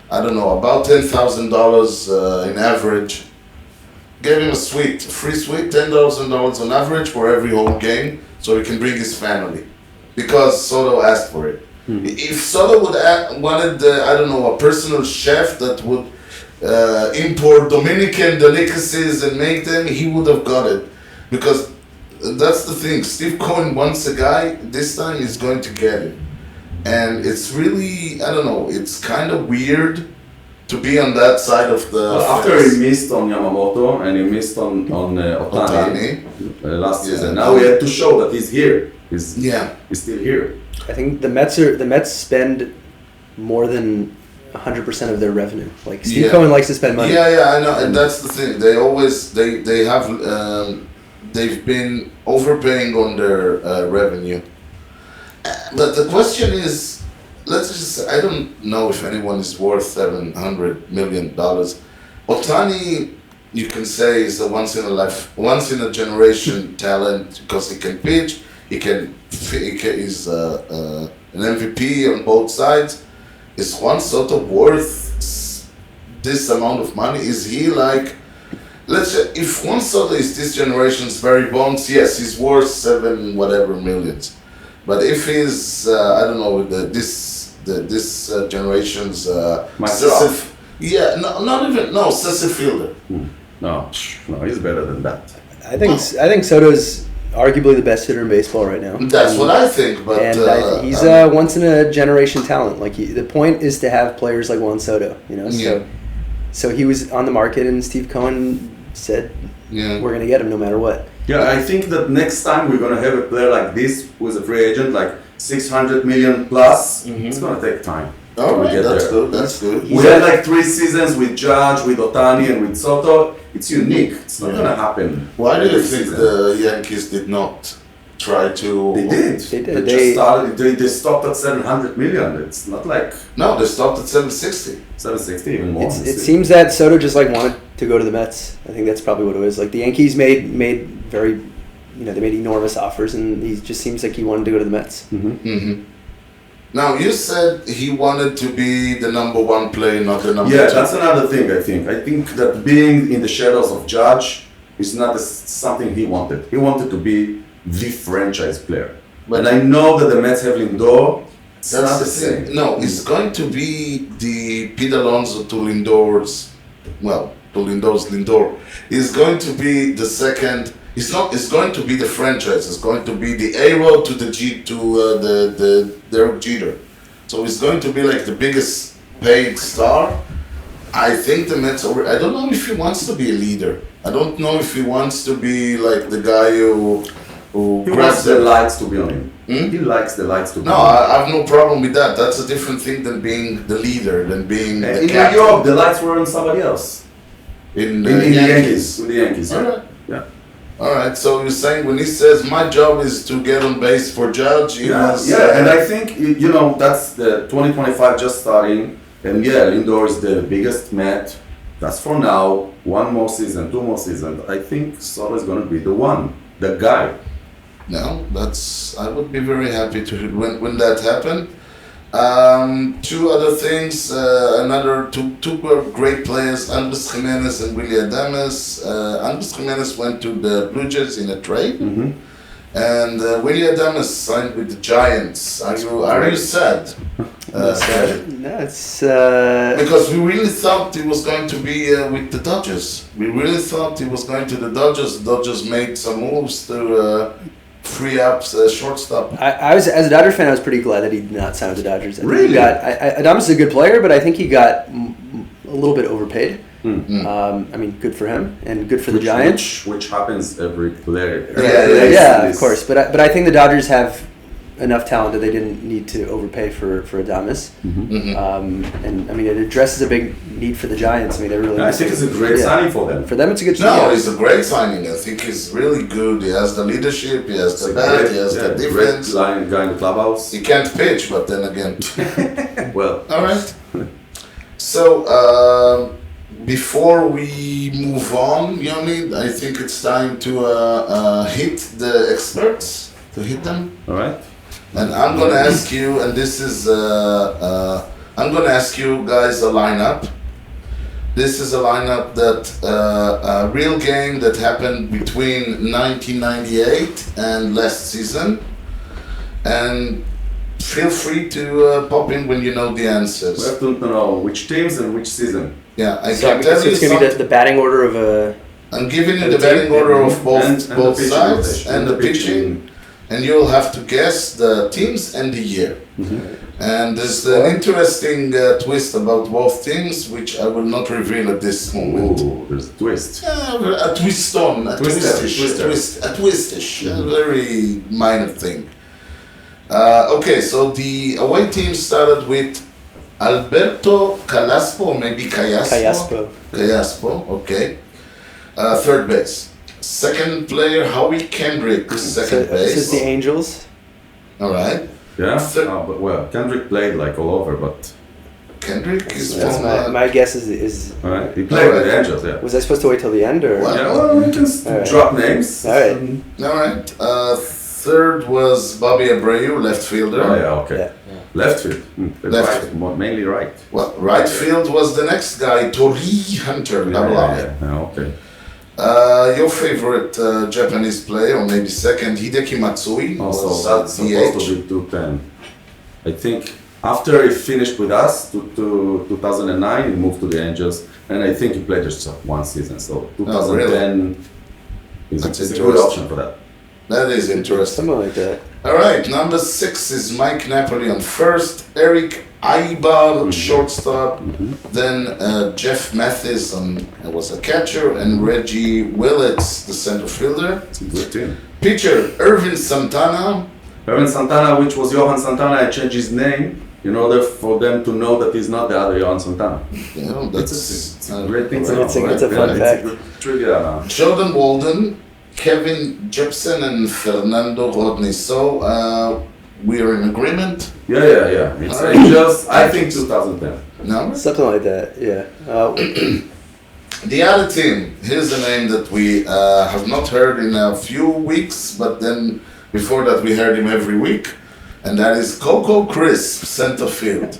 about $10,000 in average. Gave him a suite, free suite, $10,000 on average for every home game, so he can bring his family, because Soto asked for it. If Soto would wanted, a personal chef that would import Dominican delicacies and make them, he would have got it. Because that's the thing, Steve Cohen wants a guy, this time he's going to get it. And it's really, it's kind of weird to be on that side of the After he missed on Yamamoto and he missed on Ohtani last season, now we had to show that he's here. He's still here. I think the Mets spend more than 100% of their revenue. Like Steve Cohen likes to spend money. Yeah, I know, and that's the thing. They always they've been overpaying on their revenue. But the question is, I don't know if anyone is worth $700 million. Ohtani, you can say, is a once in a generation talent because he can pitch. He's an MVP on both sides. Is Juan Soto worth this amount of money? Is he like, let's say, if Juan Soto is this generation's Barry Bonds, yes, he's worth millions. But if he's, this generation's Cecil Fielder. No, he's better than that. I think Soto's arguably the best hitter in baseball right now. That's what I think, but he's a once in a generation talent. Like the point is to have players like Juan Soto, So he was on the market, and Steve Cohen said, "We're going to get him no matter what." Yeah, I think that next time we're going to have a player like this who is a free agent, like 600 million plus. It's going to take time. All right, that's good. We had like 3 seasons with Judge, with Ohtani, and with Soto. It's unique. It's not going to happen. Why do you think the Yankees did not try to? They did. They stopped at 700 million. It's not like... No, they stopped at 760. 760, even more. It seems that Soto just wanted to go to the Mets. I think that's probably what it was. Like the Yankees made very, they made enormous offers, and he just seems like he wanted to go to the Mets. Now, you said he wanted to be the number 1 player, not the number 2. Yeah, that's another thing, I think. I think that being in the shadows of Judge is not something he wanted. He wanted to be the franchise player. And I know that the Mets have Lindor. It's not the same. No, it's going to be the Pete Alonso to Lindor's, to Lindor's Lindor. It's going to be the second... It's going to be the franchise. It's going to be the A-Rod to the Derek Jeter. So it's going to be like the biggest paid star. I think the Mets. I don't know if he wants to be a leader. I don't know if he wants to be like the guy who he wants the lights to be on him. He likes the lights to be on him. No, I have no problem with that. That's a different thing than being the leader, than being the in captain. New York, the lights were on somebody else. In the Yankees. With the Yankees. All right. Yeah. All right, so you're saying when he says my job is to get on base for judge, and I think that's the 2025 just starting, and Lindor is the biggest Met. That's for now. 1 more season, 2 more seasons. I think Soto is going to be the guy. No, I would be very happy to when that happened. 2 other things, another two great players, Andres Jimenez and Willie Adames. Andres Jimenez went to the Blue Jays in a trade, and Willie Adames signed with the Giants. Are you sad? No, it's because we really thought he was going to be with the Dodgers. We really thought he was going to the Dodgers. The Dodgers made some moves to free up shortstop. I was, as a Dodgers fan, I was pretty glad that he did not sign with the Dodgers. Really? Adames is a good player, but I think he got a little bit overpaid. I mean, good for him and good for the Giants. Which happens every player. Yeah, of course. But I think the Dodgers have enough talent that they didn't need to overpay for Adames. And I mean, it addresses a big need for the Giants. I mean, they really. I think it's a great signing for them. For them, it's a good. No, it's a great signing. I think he's really good. He has the leadership. He has the bat. He has the defense. Great guy in the clubhouse. He can't pitch, but then again. Well. All right. So before we move on, Yoni, I think it's time to hit the experts. To hit them. All right. And I'm gonna ask you, and this is I'm gonna ask you guys a lineup. This is a lineup that a real game that happened between 1998 and last season, and feel free to pop in when you know the answers. We have to know which teams and which season. Yeah, I So can tell you it's going to be the batting order of a. I'm giving you the batting order of both sides and the pitching. And you'll have to guess the teams and the year. And there's an interesting twist about both teams, which I will not reveal at this moment. Ooh, there's a twist. A twistish, a very minor thing. Okay, so the away team started with Alberto Calaspo, maybe Callaspo, okay. Third base. Second player, Howie Kendrick, second base. This is the Angels. All right. Yeah, but Kendrick played like all over, but... Kendrick is That's from... my guess is. All right, he played with the Angels, yeah. Was I supposed to wait till the end, or? Well, Yeah, well, we can drop names. All right. All right. Third was Bobby Abreu, left fielder. Oh, yeah, okay. Yeah. Left field. Left Right, mainly right. Well, right field was the next guy, Torii Hunter. Okay. Your favorite Japanese player, or maybe second, Hideki Matsui. Also, was that's supposed to be 210. I think after he finished with us, to 2009, he moved to the Angels, and I think he played just 1 season. So 2010 is a good option for that. That is interesting. Something like that. All right, number 6 is Mike Napoli on first, Eric Aibar shortstop, then Jeff Mathis was a catcher, and Reggie Willits, the center fielder. It's a good team. Pitcher, Irvin Santana. Irvin Santana, which was Johan Santana, I changed his name in order for them to know that he's not the other Johan Santana. Yeah, It's a great thing. It's a fun fact. It's a good trivia. Jordan Walden, Kevin Jepsen, and Fernando Rodney. So we are in agreement. Yeah. It's Angels. I think 2010. No. Something like that. Yeah. The other team. Here's a name that we have not heard in a few weeks, but then before that we heard him every week, and that is Coco Crisp, center field.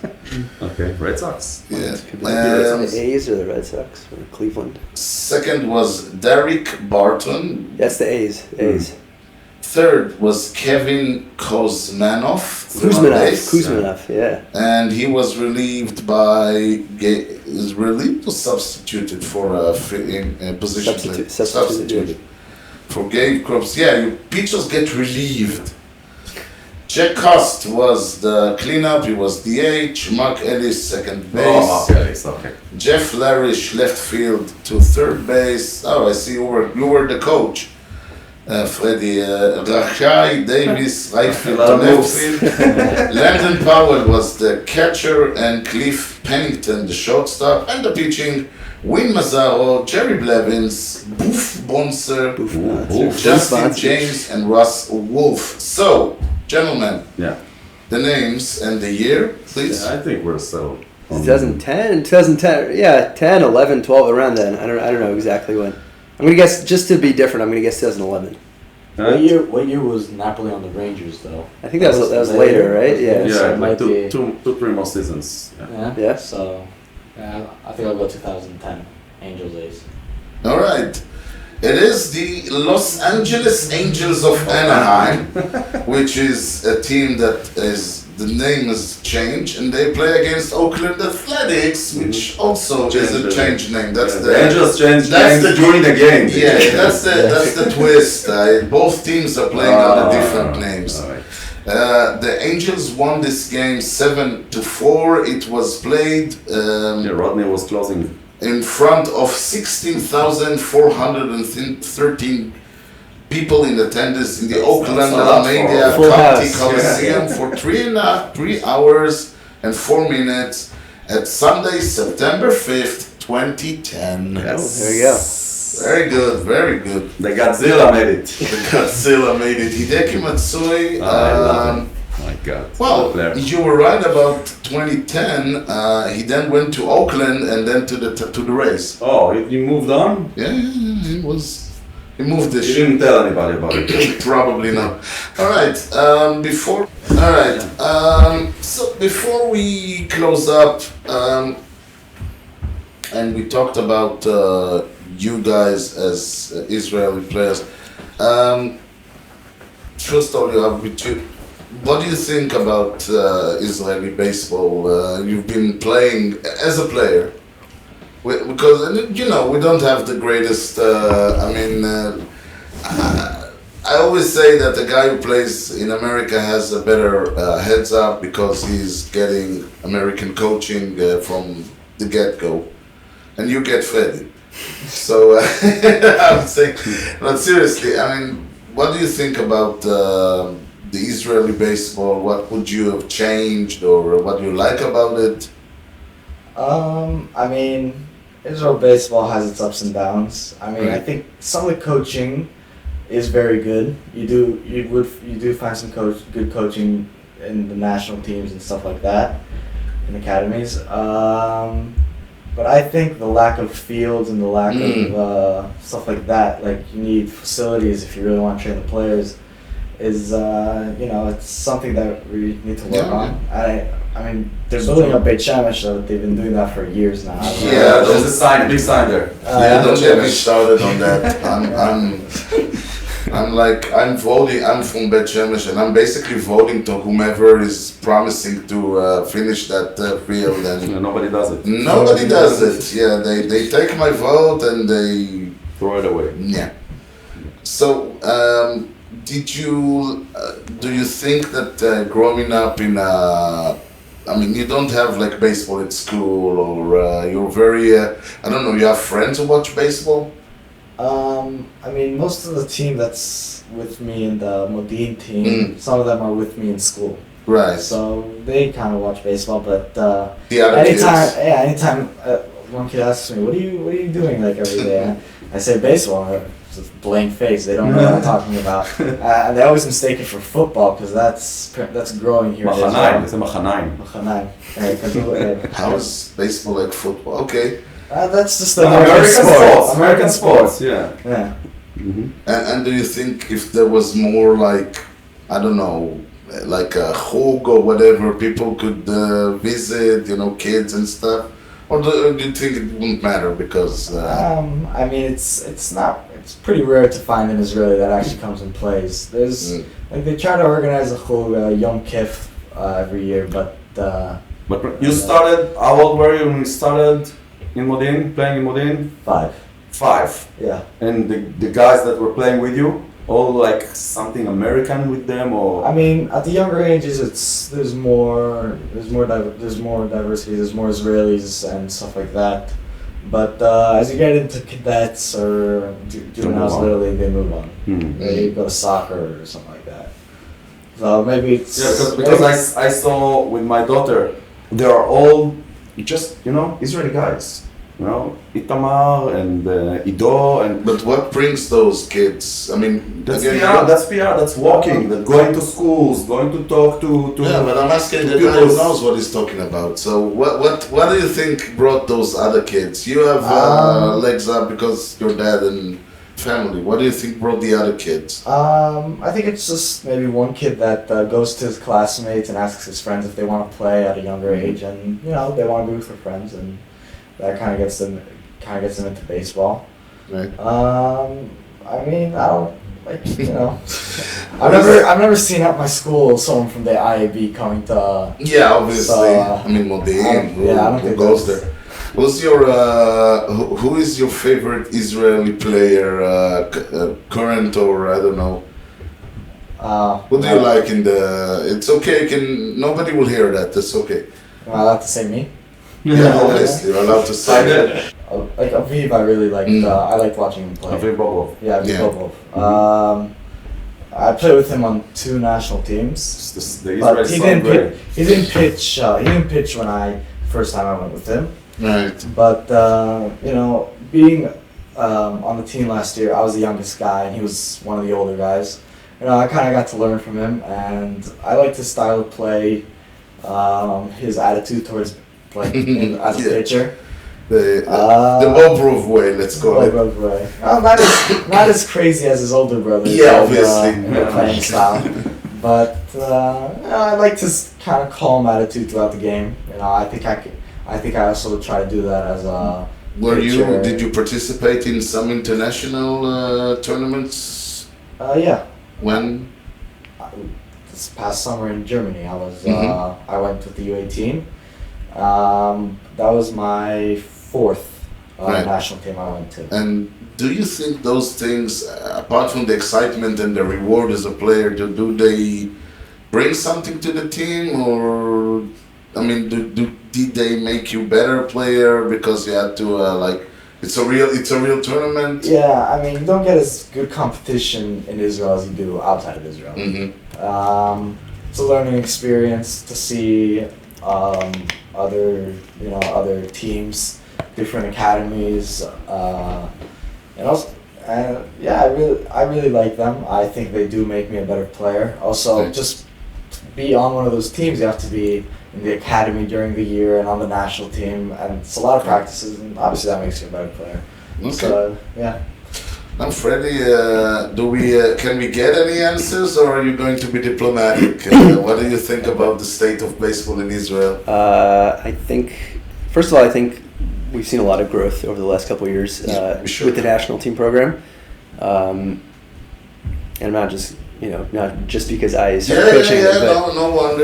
Okay, Red Sox. Yeah. The A's or the Red Sox or Cleveland? Second was Derek Barton. That's the A's. A's. Third was Kevin Kuzmanov. Kuzmanov, yeah. And he was relieved or substituted for a position. Substituted. For Gabe Krups. Yeah, pitchers get relieved. Jack Cost was the cleanup, he was DH. Mark Ellis, second base. Oh, Mark Ellis, okay. Jeff Larish, left field to third base. Oh, I see you were the coach. Freddy, Rachai Davis, right field to left field. Landon Powell was the catcher, and Cliff Pennington, the shortstop, and the pitching, Win Mazzaro, Jerry Blevins, Boof Bonser, Justin James, and Russ Wolf. So, gentlemen, the names and the year, please. Yeah, I think we're settled. 2010, yeah, 10, 11, 12, around then. I don't know exactly when. I'm gonna guess, just to be different, I'm gonna guess 2011. What year was Napoli on the Rangers though? I think that was later, right? Yeah. So it like might two, 3 more seasons. Yeah. So, I think I'll go 2010 Angels A's. All right. It is the Los Angeles Angels of Anaheim, which is a team that the name has changed, and they play against Oakland Athletics, which also is a changed name. That's the Angels changed names during the game. Yeah, that's the twist. Both teams are playing under different names. Right. The Angels won this game 7-4. It was played. Rodney was closing. In front of 16,413 people in attendance in the Oakland Alameda County Coliseum for 3 hours and 4 minutes at Sunday, September 5th, 2010. There we go. Very good, very good. The Godzilla made it. The Godzilla made it. Hideki Matsui. My God. Well, you were right about 2010. He then went to Oakland and then to the Rays. Oh, he moved on? Yeah, he moved the You ship. didn't tell anybody about it. Probably not. All right. So before we close up, and we talked about you guys as Israeli players. First of all, what do you think about Israeli baseball? You've been playing as a player, because we don't have the greatest. I always say that the guy who plays in America has a better heads up because he's getting American coaching from the get-go, and you get fed. So I'm saying, but seriously, what do you think about the Israeli baseball? What would you have changed, or what do you like about it? Israel baseball has its ups and downs. I think some of the coaching is very good. You do find some good coaching in the national teams and stuff like that, in academies. But I think the lack of fields and the lack of stuff like that, like you need facilities if you really want to train the players, is it's something that we need to work on. They're building up Beit Shemesh, so they've been doing that for years now. Yeah, there's a big sign there. Don't get me started on that. I'm voting. I'm from Beit Shemesh, and I'm basically voting to whomever is promising to finish that field. And nobody does it. Nobody does it. Yeah, they take my vote and they throw it away. Yeah. So, do you think that growing up in you don't have like baseball at school, or you're very, you have friends who watch baseball? Most of the team that's with me in the Modin team, some of them are with me in school. Right. So they kind of watch baseball, but anytime one kid asks me, what are you doing like every day? I say baseball. Just blank face. They don't know what I'm talking about. And they always mistake it for football because that's growing here in Israel. It's a Machanayim. How is baseball like football? Okay. That's just the American sports. Yeah. Mm-hmm. And do you think if there was more like, I don't know, like a chug or whatever, people could visit, kids and stuff? Or do you think it wouldn't matter because... It's pretty rare to find an Israeli that actually comes and plays. There's they try to organize a chug, Yom Kif every year, but you started. How old were you when you started in Modin, playing in Modin? 5. Yeah. And the guys that were playing with you, all like something American with them, or? At the younger ages, there's more diversity. There's more Israelis and stuff like that. But as you get into cadets or juveniles, literally they move on. They go to soccer or something like that. So maybe it's because I saw with my daughter, they are all just Israeli guys. you know, Itamar and Ido and. But what brings those kids? I mean, That's again, PR, that's PR, that's walking, that's going to schools, going to talk to yeah, but I'm asking to the guy who people's- knows what he's talking about. So what do you think brought those other kids? You have legs up because your dad and family. What do you think brought the other kids? I think it's just maybe one kid that goes to his classmates and asks his friends if they want to play at a younger age, and you know they want to be with their friends, and that kind of gets them into baseball. Right. I mean, I don't like you know. I've never seen at my school someone from the IAB coming to. Yeah, obviously. So, I mean, Modi'in, I don't who think goes that's- there? Who's your who is your favorite Israeli player, current or I don't know? What do you like in the? It's okay. Nobody will hear that. That's okay. Am I allowed to say me? Yeah, obviously, you're allowed to say that. Like Aviv, I really liked. I liked watching him play. Aviv Bobov. Yeah, Aviv Yeah. Bobov. I played with him on 2 national teams. The But Israelis he sound didn't great. pitch. He didn't pitch. He didn't pitch when first time I went with him. Right. But you know, being on the team last year, I was the youngest guy, and he was one of the older guys. You know, I kind of got to learn from him, and I liked his style of play, his attitude towards like as a Yeah. pitcher. The Obrov way, let's call it. Well, not as crazy as his older brother. Yeah, obviously. In their playing style. But I liked his kind of calm attitude throughout the game. You know, I think I also try to do that as a. Did you participate in some international tournaments? Yeah. When? This past summer in Germany, I went with the U18. That was my 4th Right. national team I went to. And do you think those things, apart from the excitement and the reward as a player, do they bring something to the team, or I mean, did they make you better player because you had to it's a real tournament? Yeah, I mean, you don't get as good competition in Israel as you do outside of Israel. Mm-hmm. It's a learning experience to see other teams, different academies, and also, yeah, I really like them. I think they do make me a better player. Also, Right. just to be on one of those teams, you have to be in the academy during the year and on the national team, and it's a lot of practices, and obviously that makes you a better player. Okay. So, yeah. Now, Freddy, can we get any answers, or are you going to be diplomatic? What do you think about the state of baseball in Israel? I think, first of all, I think we've seen a lot of growth over the last couple of years Sure. with the national team program. And I'm not just because I started coaching, but no wonder.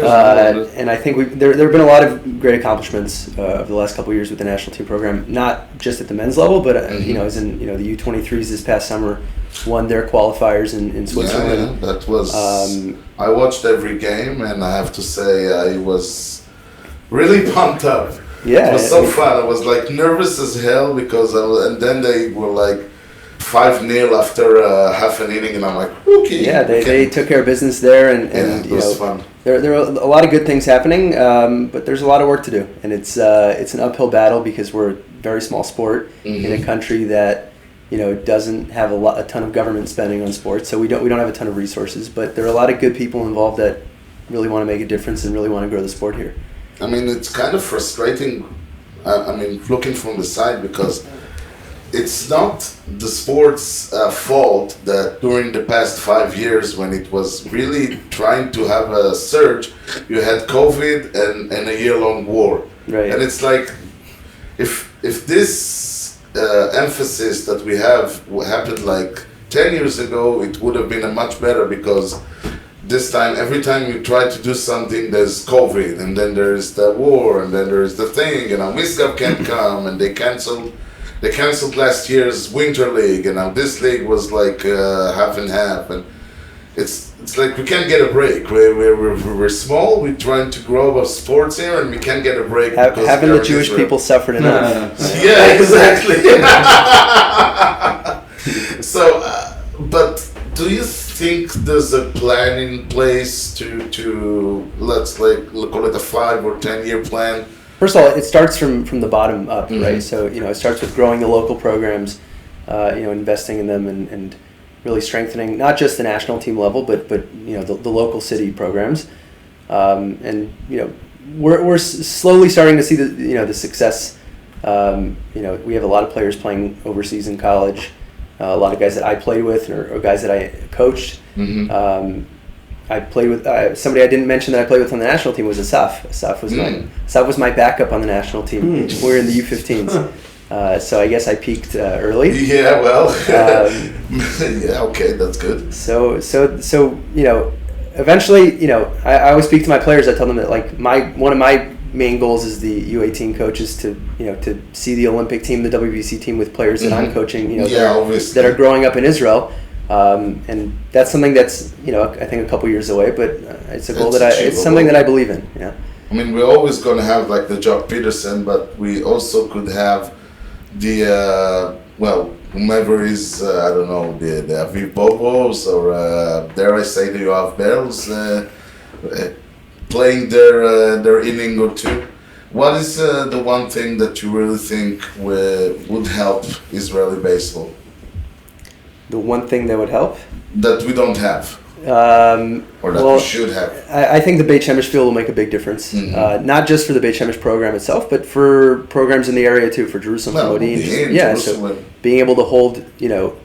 and I think there have been a lot of great accomplishments over the last couple of years with the national team program, not just at the men's level, but as in the U23s this past summer won their qualifiers in Switzerland. Yeah, that was. I watched every game, and I have to say I was really pumped up. Yeah, it was so fun. I was like nervous as hell because and then they were like 5-0 after half an inning, and I'm like, okay. Yeah, they took care of business there, and it was fun. There are a lot of good things happening, but there's a lot of work to do, and it's an uphill battle because we're a very small sport in a country that doesn't have a ton of government spending on sports, so we don't have a ton of resources, but there are a lot of good people involved that really want to make a difference and really want to grow the sport here. I mean, it's kind of frustrating. I mean, looking from the side because. It's not the sport's fault that during the past 5 years, when it was really trying to have a surge, you had COVID and a year-long war. Right. And it's like, if this emphasis that we have happened like 10 years ago, it would have been a much better because this time, every time you try to do something, there's COVID, and then there's the war, and then there's the thing, and now Miskab can't come, and they canceled last year's winter league, and now this league was like half and half, and it's like we can't get a break. We're small. We're trying to grow our sports here, and we can't get a break. Haven't the Jewish people suffered enough? Yeah, exactly. So, but do you think there's a plan in place to let's call it a 5 or 10 year plan First of all, it starts from the bottom up, right? So, it starts with growing the local programs, investing in them and really strengthening not just the national team level, but the local city programs. We're slowly starting to see the success. We have a lot of players playing overseas in college, a lot of guys that I played with or guys that I coached. I played with somebody I didn't mention that I played with on the national team was Asaf. Asaf was my backup on the national team. We were in the U15s, so I guess I peaked early. Yeah, well, yeah, okay, that's good. So eventually, I always speak to my players. I tell them that one of my main goals as the U18 coach is to see the Olympic team, the WBC team with players that I'm coaching, that are growing up in Israel. And that's something that's, I think a couple years away, but it's a goal it's something that I believe in. Yeah. I mean, we're always going to have like the Jock Peterson, but we also could have the, whomever is, I don't know, the Aviv Bobos or dare I say the Yoav Bells playing their inning or two. What is the one thing that you really think would help Israeli baseball? The one thing that would help? That we don't have. Or that we should have. I think the Beit Shemesh field will make a big difference. Not just for the Beit Shemesh program itself, but for programs in the area too, for Jerusalem, Modin. Yeah, Jerusalem. So being able to hold,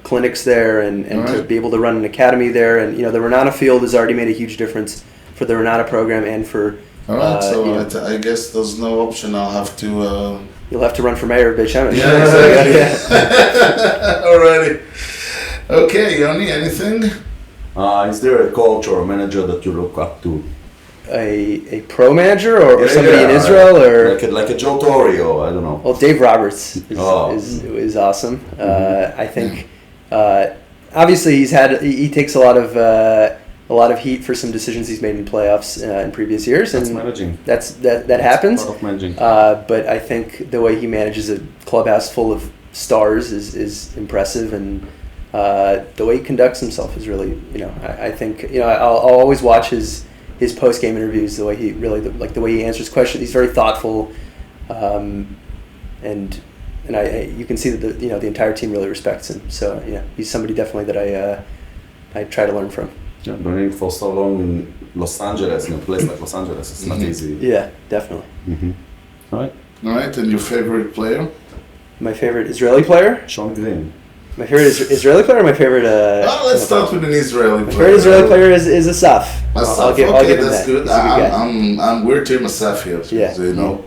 clinics there and to be able to run an academy there. And, the Renata field has already made a huge difference for the Renata program and for... All right, so I guess there's no option. I'll have to... You'll have to run for mayor of Beit Shemesh. Yeah, exactly. Alrighty. Okay, Yoni, anything? Is there a coach or a manager that you look up to? A pro manager or somebody in Israel or like a Joe Torre or I don't know. Well, Dave Roberts is awesome. I think obviously he takes a lot of heat for some decisions he's made in playoffs in previous years, and managing. That happens. Part of managing. But I think the way he manages a clubhouse full of stars is impressive, and the way he conducts himself is really, I think, I'll always watch his post-game interviews, the way he really, the way he answers questions. He's very thoughtful, and you can see that the entire team really respects him. So he's somebody definitely that I try to learn from. Yeah, doing it for so long in Los Angeles, in a place like Los Angeles, it's not easy. Yeah, definitely. All right, and your favorite player? My favorite Israeli player? Sean Green. My favorite Israeli player or my favorite... let's start with an Israeli player. My favorite Israeli player is Asaf. Asaf, I'll give him that's that. good. We're Team Asaf here, so you know.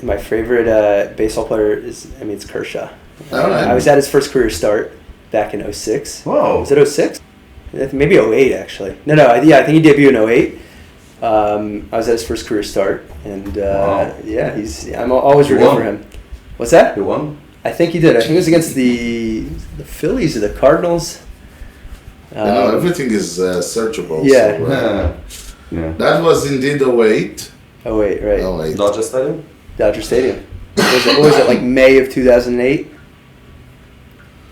My favorite baseball player it's Kershaw. All right. I was at his first career start back in 06. Whoa. Was it 06? Maybe 08, actually. No, I think he debuted in 08. I was at his first career start, and I'm always rooting for him. What's that? He won? I think he did. I think it was against the Phillies or the Cardinals. Everything is searchable. Yeah. So, that was indeed 08. 08, right. 08. Dodger Stadium? Dodger Stadium. What was it, like May of 2008?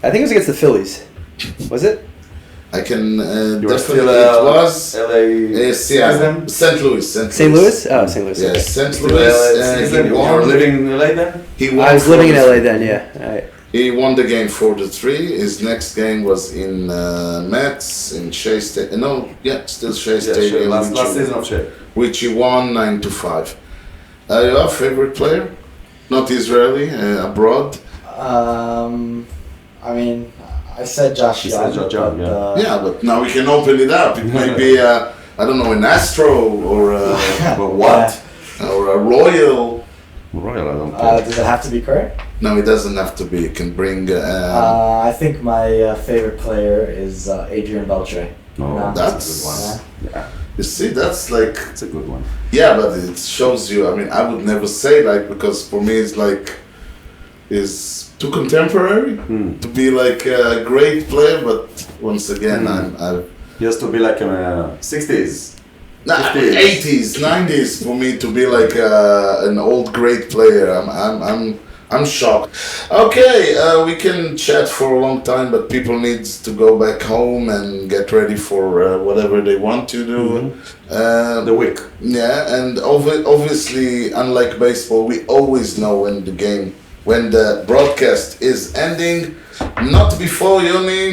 I think it was against the Phillies. Was it? I can definitely. It was LA. St. Louis. St. Louis? Oh, St. Louis. Yes, St. Louis. You were living in LA then? I was living in LA then, yeah. He won the game 4-3. His next game was in Mets in Shea Stadium. Still Shea Stadium. Last season of Shea. Which he won 9-5. Your favorite player? Not Israeli, abroad? I said Josh Young. But now we can open it up. It might be, an Astro or what? Or a Royal. Royal, I don't think. Does it have to be correct? No, it doesn't have to be. It can bring... I think my favorite player is Adrian Beltre. That's a good one. Yeah. You see, that's like... It's a good one. Yeah, but it shows you, I would never say because for me it's is too contemporary to be like a great player, but once again, He has to be like in 60s. 80s, 90s for me to be like an old great player. I'm I'm shocked. Okay, we can chat for a long time, but people need to go back home and get ready for whatever they want to do. The week. Yeah, and obviously, unlike baseball, we always know when the broadcast is ending. Not before, Yoni.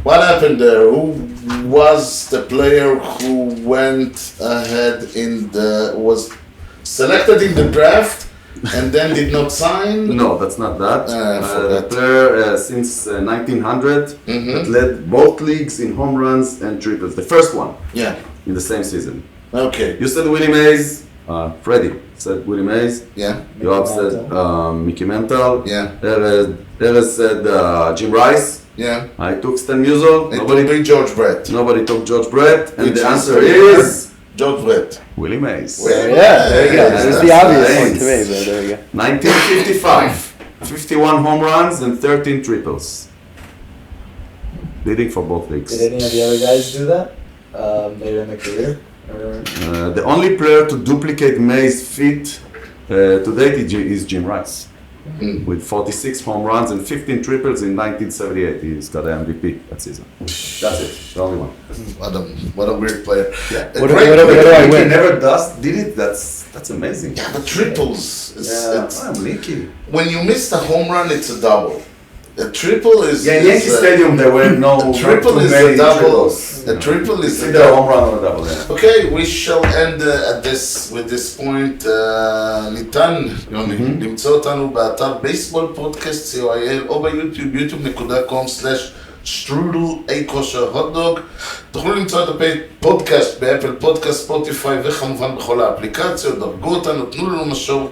What happened there? Who was the player who went ahead was selected in the draft and then did not sign? No, that's not that. The player since 1900 that led both leagues in home runs and triples. The first one. Yeah. In the same season. Okay. You said Willie Mays. Freddy said Willie Mays. Yeah. Yoav said Mickey Mantle. Yeah. Erez said Jim Rice. Yeah. I took Stan Musial. Nobody took George Brett. Nobody took George Brett. And the answer is George Brett. Willie Mays. Yeah, there you go. This is the obvious one to me, but there you go. 1955. 51 home runs and 13 triples. Leading for both leagues. Did any of the other guys do that later in the career? The only player to duplicate Mays' feat to date is Jim Rice. With 46 home runs and 15 triples in 1978. He's got the MVP that season. That's it. The only one. What a weird player. Yeah. What do I He win? never did it. That's amazing. Yeah, but triples. I'm leaky. When you miss the home run, it's a double. A triple is... Yeah, in Yankee Stadium there were no... A triple is a double. A triple is a either a home run or a double, yeah. Okay, we shall end with this point. ניתן, יוני, למצוא אותנו באתר בייסבול פודקאסט co.il או ביוטיוב, youtube.com/strudel כושר הוטדוג. תוכלו למצוא את הפודקאסט באפל פודקאסט, ספוטיפיי וכמובן בכל האפליקציות. דרגו אותנו, תנו לנו משוב,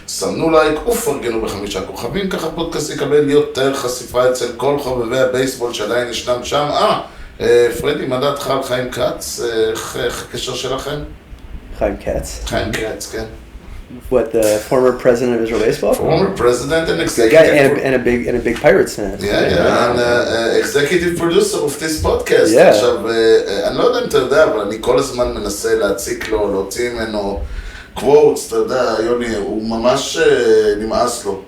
סמנו לייק ופרגנו ב5 כוכבים, ככה הפודקאסט יקבל יותר חשיפה אצל כל חובבי הבייסבול שעדיין ישנם שם. פרדי, מה דעתך על חיים כץ? איך הקשר שלכם? Chaim Katz. חיים כץ, כן. What, the former president of Israel Baseball? Former president and Yeah, executive... and a big Pirates fan. Yeah, and executive producer of this podcast. Yeah. עכשיו, אני לא יודע אם אתה יודע, אבל אני כל הזמן מנסה להציק לו, להוציא ממנו quotes, אתה יודע, יוני, הוא ממש נמאס לו.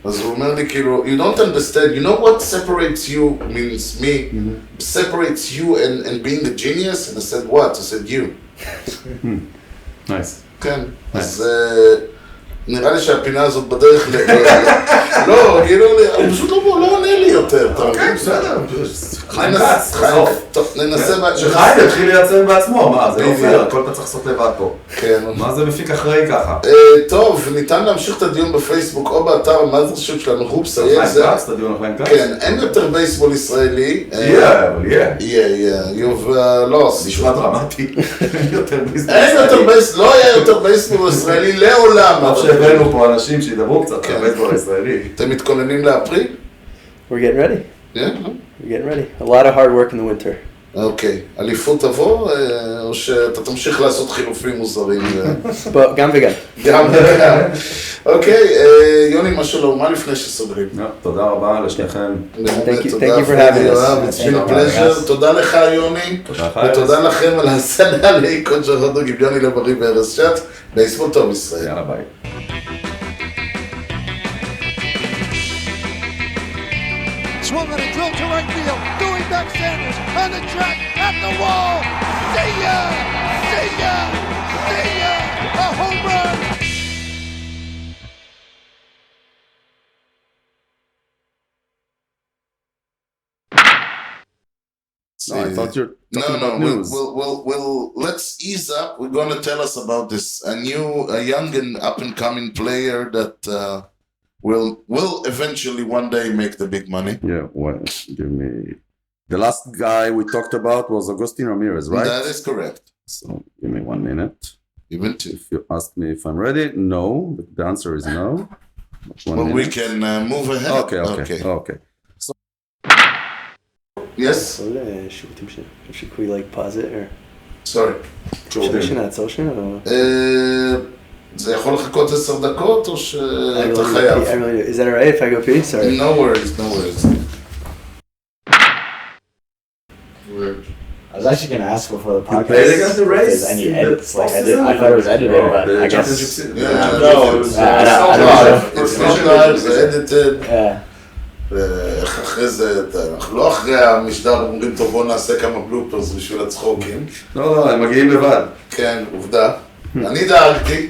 אז הוא אומר לי כאילו, you don't understand, you know what separates you, means me, separates you and being a genius? And I said, what? I said, you. Nice. כן, אז נראה לי שהפינה הזאת בדרך לא, כאילו, הוא פשוט לא עונה לי יותר. אוקיי, בסדר. חיים טוב, ננסה... שחיים התחיל לייצר בעצמו, מה? זה לא פייר, הכל אתה צריך לעשות לבד פה. כן. מה זה מפיק אחראי ככה? טוב, ניתן להמשיך את הדיון בפייסבוק או באתר המאזרשיפ שלנו, חופס, חיים כץ, את הדיון על חיים כץ? כן, אין יותר בייסבול ישראלי. יהיה, אבל יהיה. יהיה, you've lost. נשמע דרמטי. אין יותר בייסבול אין יותר ישראלי. בייסבול, לא היה יותר בייסבול ישראלי לעולם. טוב שהבאנו פה אנשים שידברו קצת על הבייסבול הישראלי. אתם מתכוננים לאפריל? We're getting ready. Yeah. We're getting ready. A lot of hard work in the winter. אוקיי, אליפות תבוא, או שאתה תמשיך לעשות חילופים מוזרים? גם וגם. גם וגם. אוקיי, יוני, משהו לאומה לפני שסוגרים. תודה רבה לשניכם. Thank you for having us. It's been a pleasure. תודה לך, יוני. ותודה לכם על הסנה לאיקון של הודוג עם יוני לבריא בארז שט. בייסבול טוב ישראל. יאללה ביי. Swung on a drill to right field, doing back Sanders on the track, at the wall, see ya, see ya, see ya, a home run! No, I thought you're talking about news. We'll let's ease up. We're going to tell us about this, a young and up-and-coming player that will eventually one day make the big money. Yeah, well, give me... The last guy we talked about was Agustin Ramirez, right? That is correct. So, give me 1 minute. Even two. If you ask me if I'm ready, no. The answer is no. Well, we can move ahead. Okay. Yes? Should we like pause it or? Sorry. זה יכול לחכות 10 דקות או שאתה חייב? Is that alright if I go pee? Sorry. No worries. I was actually going to ask before the podcast. played against the race if there's any in the edits. Like I thought it was edited, but the I championship guess. season. Yeah, no, it was I don't know. it's not live, זה edited. Yeah. ואיך אחרי זה, אנחנו לא אחרי המשדר אומרים טוב בוא נעשה כמה בלופרס בשביל הצחוקים. לא, הם מגיעים לבד. כן, עובדה. אני דאגתי,